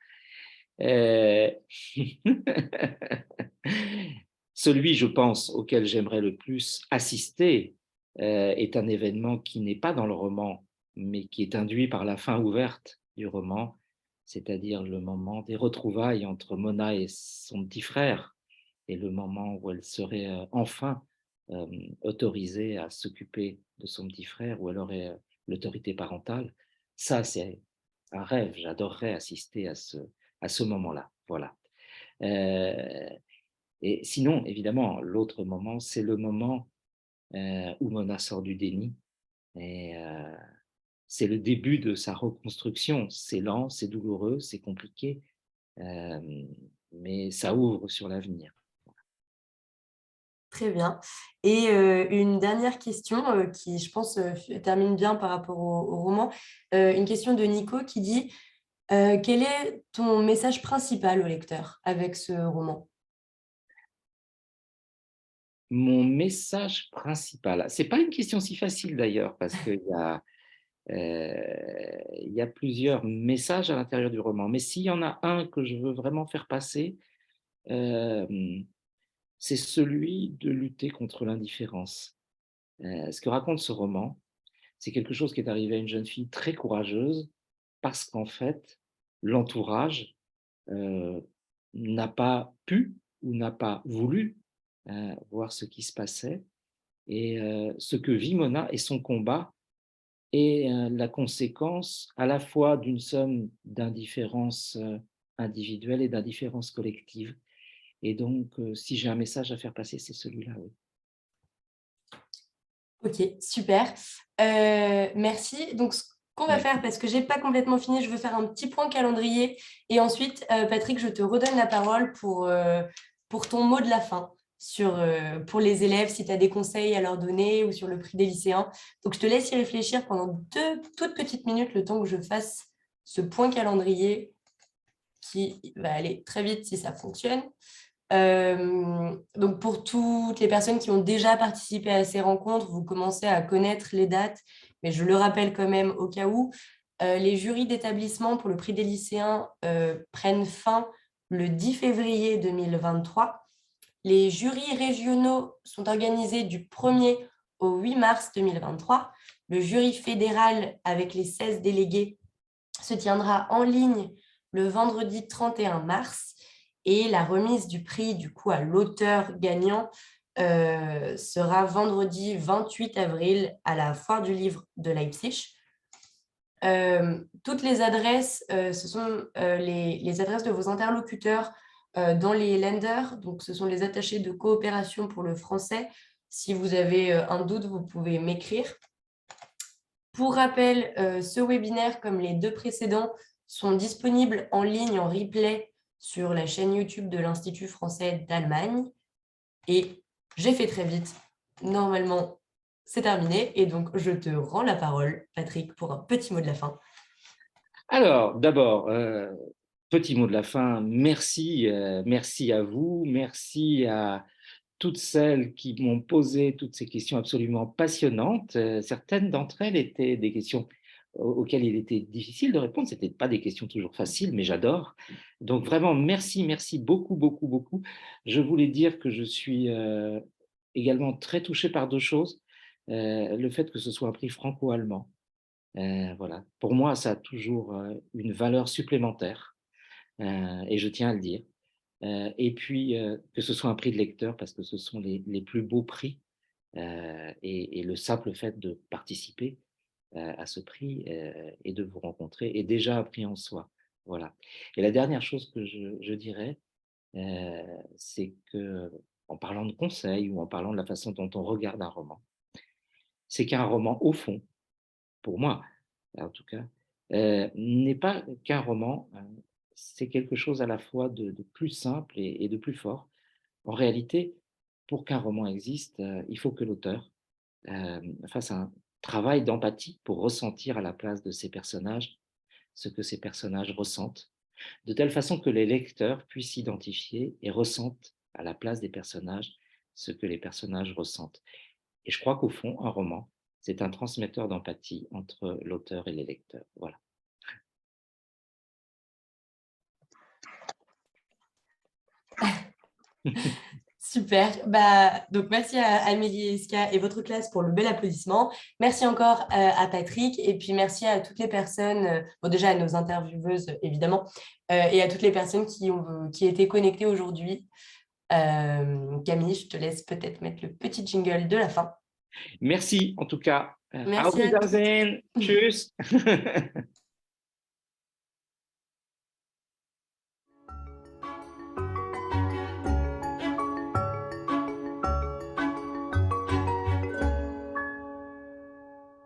Celui, je pense, auquel j'aimerais le plus assister est un événement qui n'est pas dans le roman, mais qui est induit par la fin ouverte du roman, c'est-à-dire le moment des retrouvailles entre Mona et son petit frère, et le moment où elle serait enfin autorisée à s'occuper de son petit frère, où elle aurait l'autorité parentale. Ça, c'est un rêve, j'adorerais assister à ce moment-là. Voilà. Et sinon, évidemment, l'autre moment, c'est le moment où Mona sort du déni. Et c'est le début de sa reconstruction. C'est lent, c'est douloureux, c'est compliqué, mais ça ouvre sur l'avenir. Très bien. Et une dernière question qui, je pense, termine bien par rapport au roman. Une question de Nico qui dit quel est ton message principal au lecteur avec ce roman? Mon message principal, c'est pas une question si facile d'ailleurs, parce qu'il y a plusieurs messages à l'intérieur du roman. Mais s'il y en a un que je veux vraiment faire passer, c'est celui de lutter contre l'indifférence. Ce que raconte ce roman, c'est quelque chose qui est arrivé à une jeune fille très courageuse parce qu'en fait, l'entourage n'a pas pu ou n'a pas voulu voir ce qui se passait. Et ce que vit Mona et son combat est la conséquence à la fois d'une somme d'indifférence individuelle et d'indifférence collective. Et donc, si j'ai un message à faire passer, c'est celui-là, oui. Ok, super. Merci. Donc, ce qu'on va faire, parce que je n'ai pas complètement fini, je veux faire un petit point calendrier. Et ensuite, Patrick, je te redonne la parole pour ton mot de la fin pour les élèves, si tu as des conseils à leur donner ou sur le prix des lycéens. Donc, je te laisse y réfléchir pendant 2 toutes petites minutes, le temps que je fasse ce point calendrier qui va aller très vite si ça fonctionne. Donc pour toutes les personnes qui ont déjà participé à ces rencontres, vous commencez à connaître les dates, mais je le rappelle quand même au cas où. Les jurys d'établissement pour le prix des lycéens prennent fin le 10 février 2023. Les jurys régionaux sont organisés du 1er au 8 mars 2023. Le jury fédéral avec les 16 délégués se tiendra en ligne le vendredi 31 mars. Et la remise du prix du coup à l'auteur gagnant sera vendredi 28 avril à la Foire du Livre de Leipzig. Toutes les adresses, ce sont les adresses de vos interlocuteurs dans les lenders, donc ce sont les attachés de coopération pour le français. Si vous avez un doute, vous pouvez m'écrire. Pour rappel, ce webinaire, comme les 2 précédents, sont disponibles en ligne, en replay, sur la chaîne YouTube de l'Institut français d'Allemagne. Et j'ai fait très vite. Normalement, c'est terminé. Et donc, je te rends la parole, Patrick, pour un petit mot de la fin. Alors, d'abord, petit mot de la fin, merci, merci à vous, merci à toutes celles qui m'ont posé toutes ces questions absolument passionnantes. Certaines d'entre elles étaient des questions auxquelles il était difficile de répondre. Ce n'étaient pas des questions toujours faciles, mais j'adore. Donc vraiment, merci, merci beaucoup, beaucoup, beaucoup. Je voulais dire que je suis également très touché par 2 choses. Le fait que ce soit un prix franco-allemand. Voilà. Pour moi, ça a toujours une valeur supplémentaire et je tiens à le dire. Et puis, que ce soit un prix de lecteur, parce que ce sont les plus beaux prix et le simple fait de participer à ce prix et de vous rencontrer est déjà un prix en soi. Voilà. Et la dernière chose que je dirais, c'est que, en parlant de conseils ou en parlant de la façon dont on regarde un roman, c'est qu'un roman, au fond, pour moi, en tout cas, n'est pas qu'un roman, c'est quelque chose à la fois de plus simple et de plus fort. En réalité, pour qu'un roman existe, il faut que l'auteur fasse un travail d'empathie pour ressentir à la place de ses personnages ce que ces personnages ressentent, de telle façon que les lecteurs puissent s'identifier et ressentent à la place des personnages ce que les personnages ressentent. Et je crois qu'au fond, un roman, c'est un transmetteur d'empathie entre l'auteur et les lecteurs. Voilà. Super. Donc, merci à Amélie et Eska et votre classe pour le bel applaudissement. Merci encore à Patrick et puis merci à toutes les personnes, bon, déjà à nos intervieweuses évidemment, et à toutes les personnes qui étaient connectées aujourd'hui. Camille, je te laisse peut-être mettre le petit jingle de la fin. Merci en tout cas. Merci Auf à tous. Wiedersehen. Tschüss.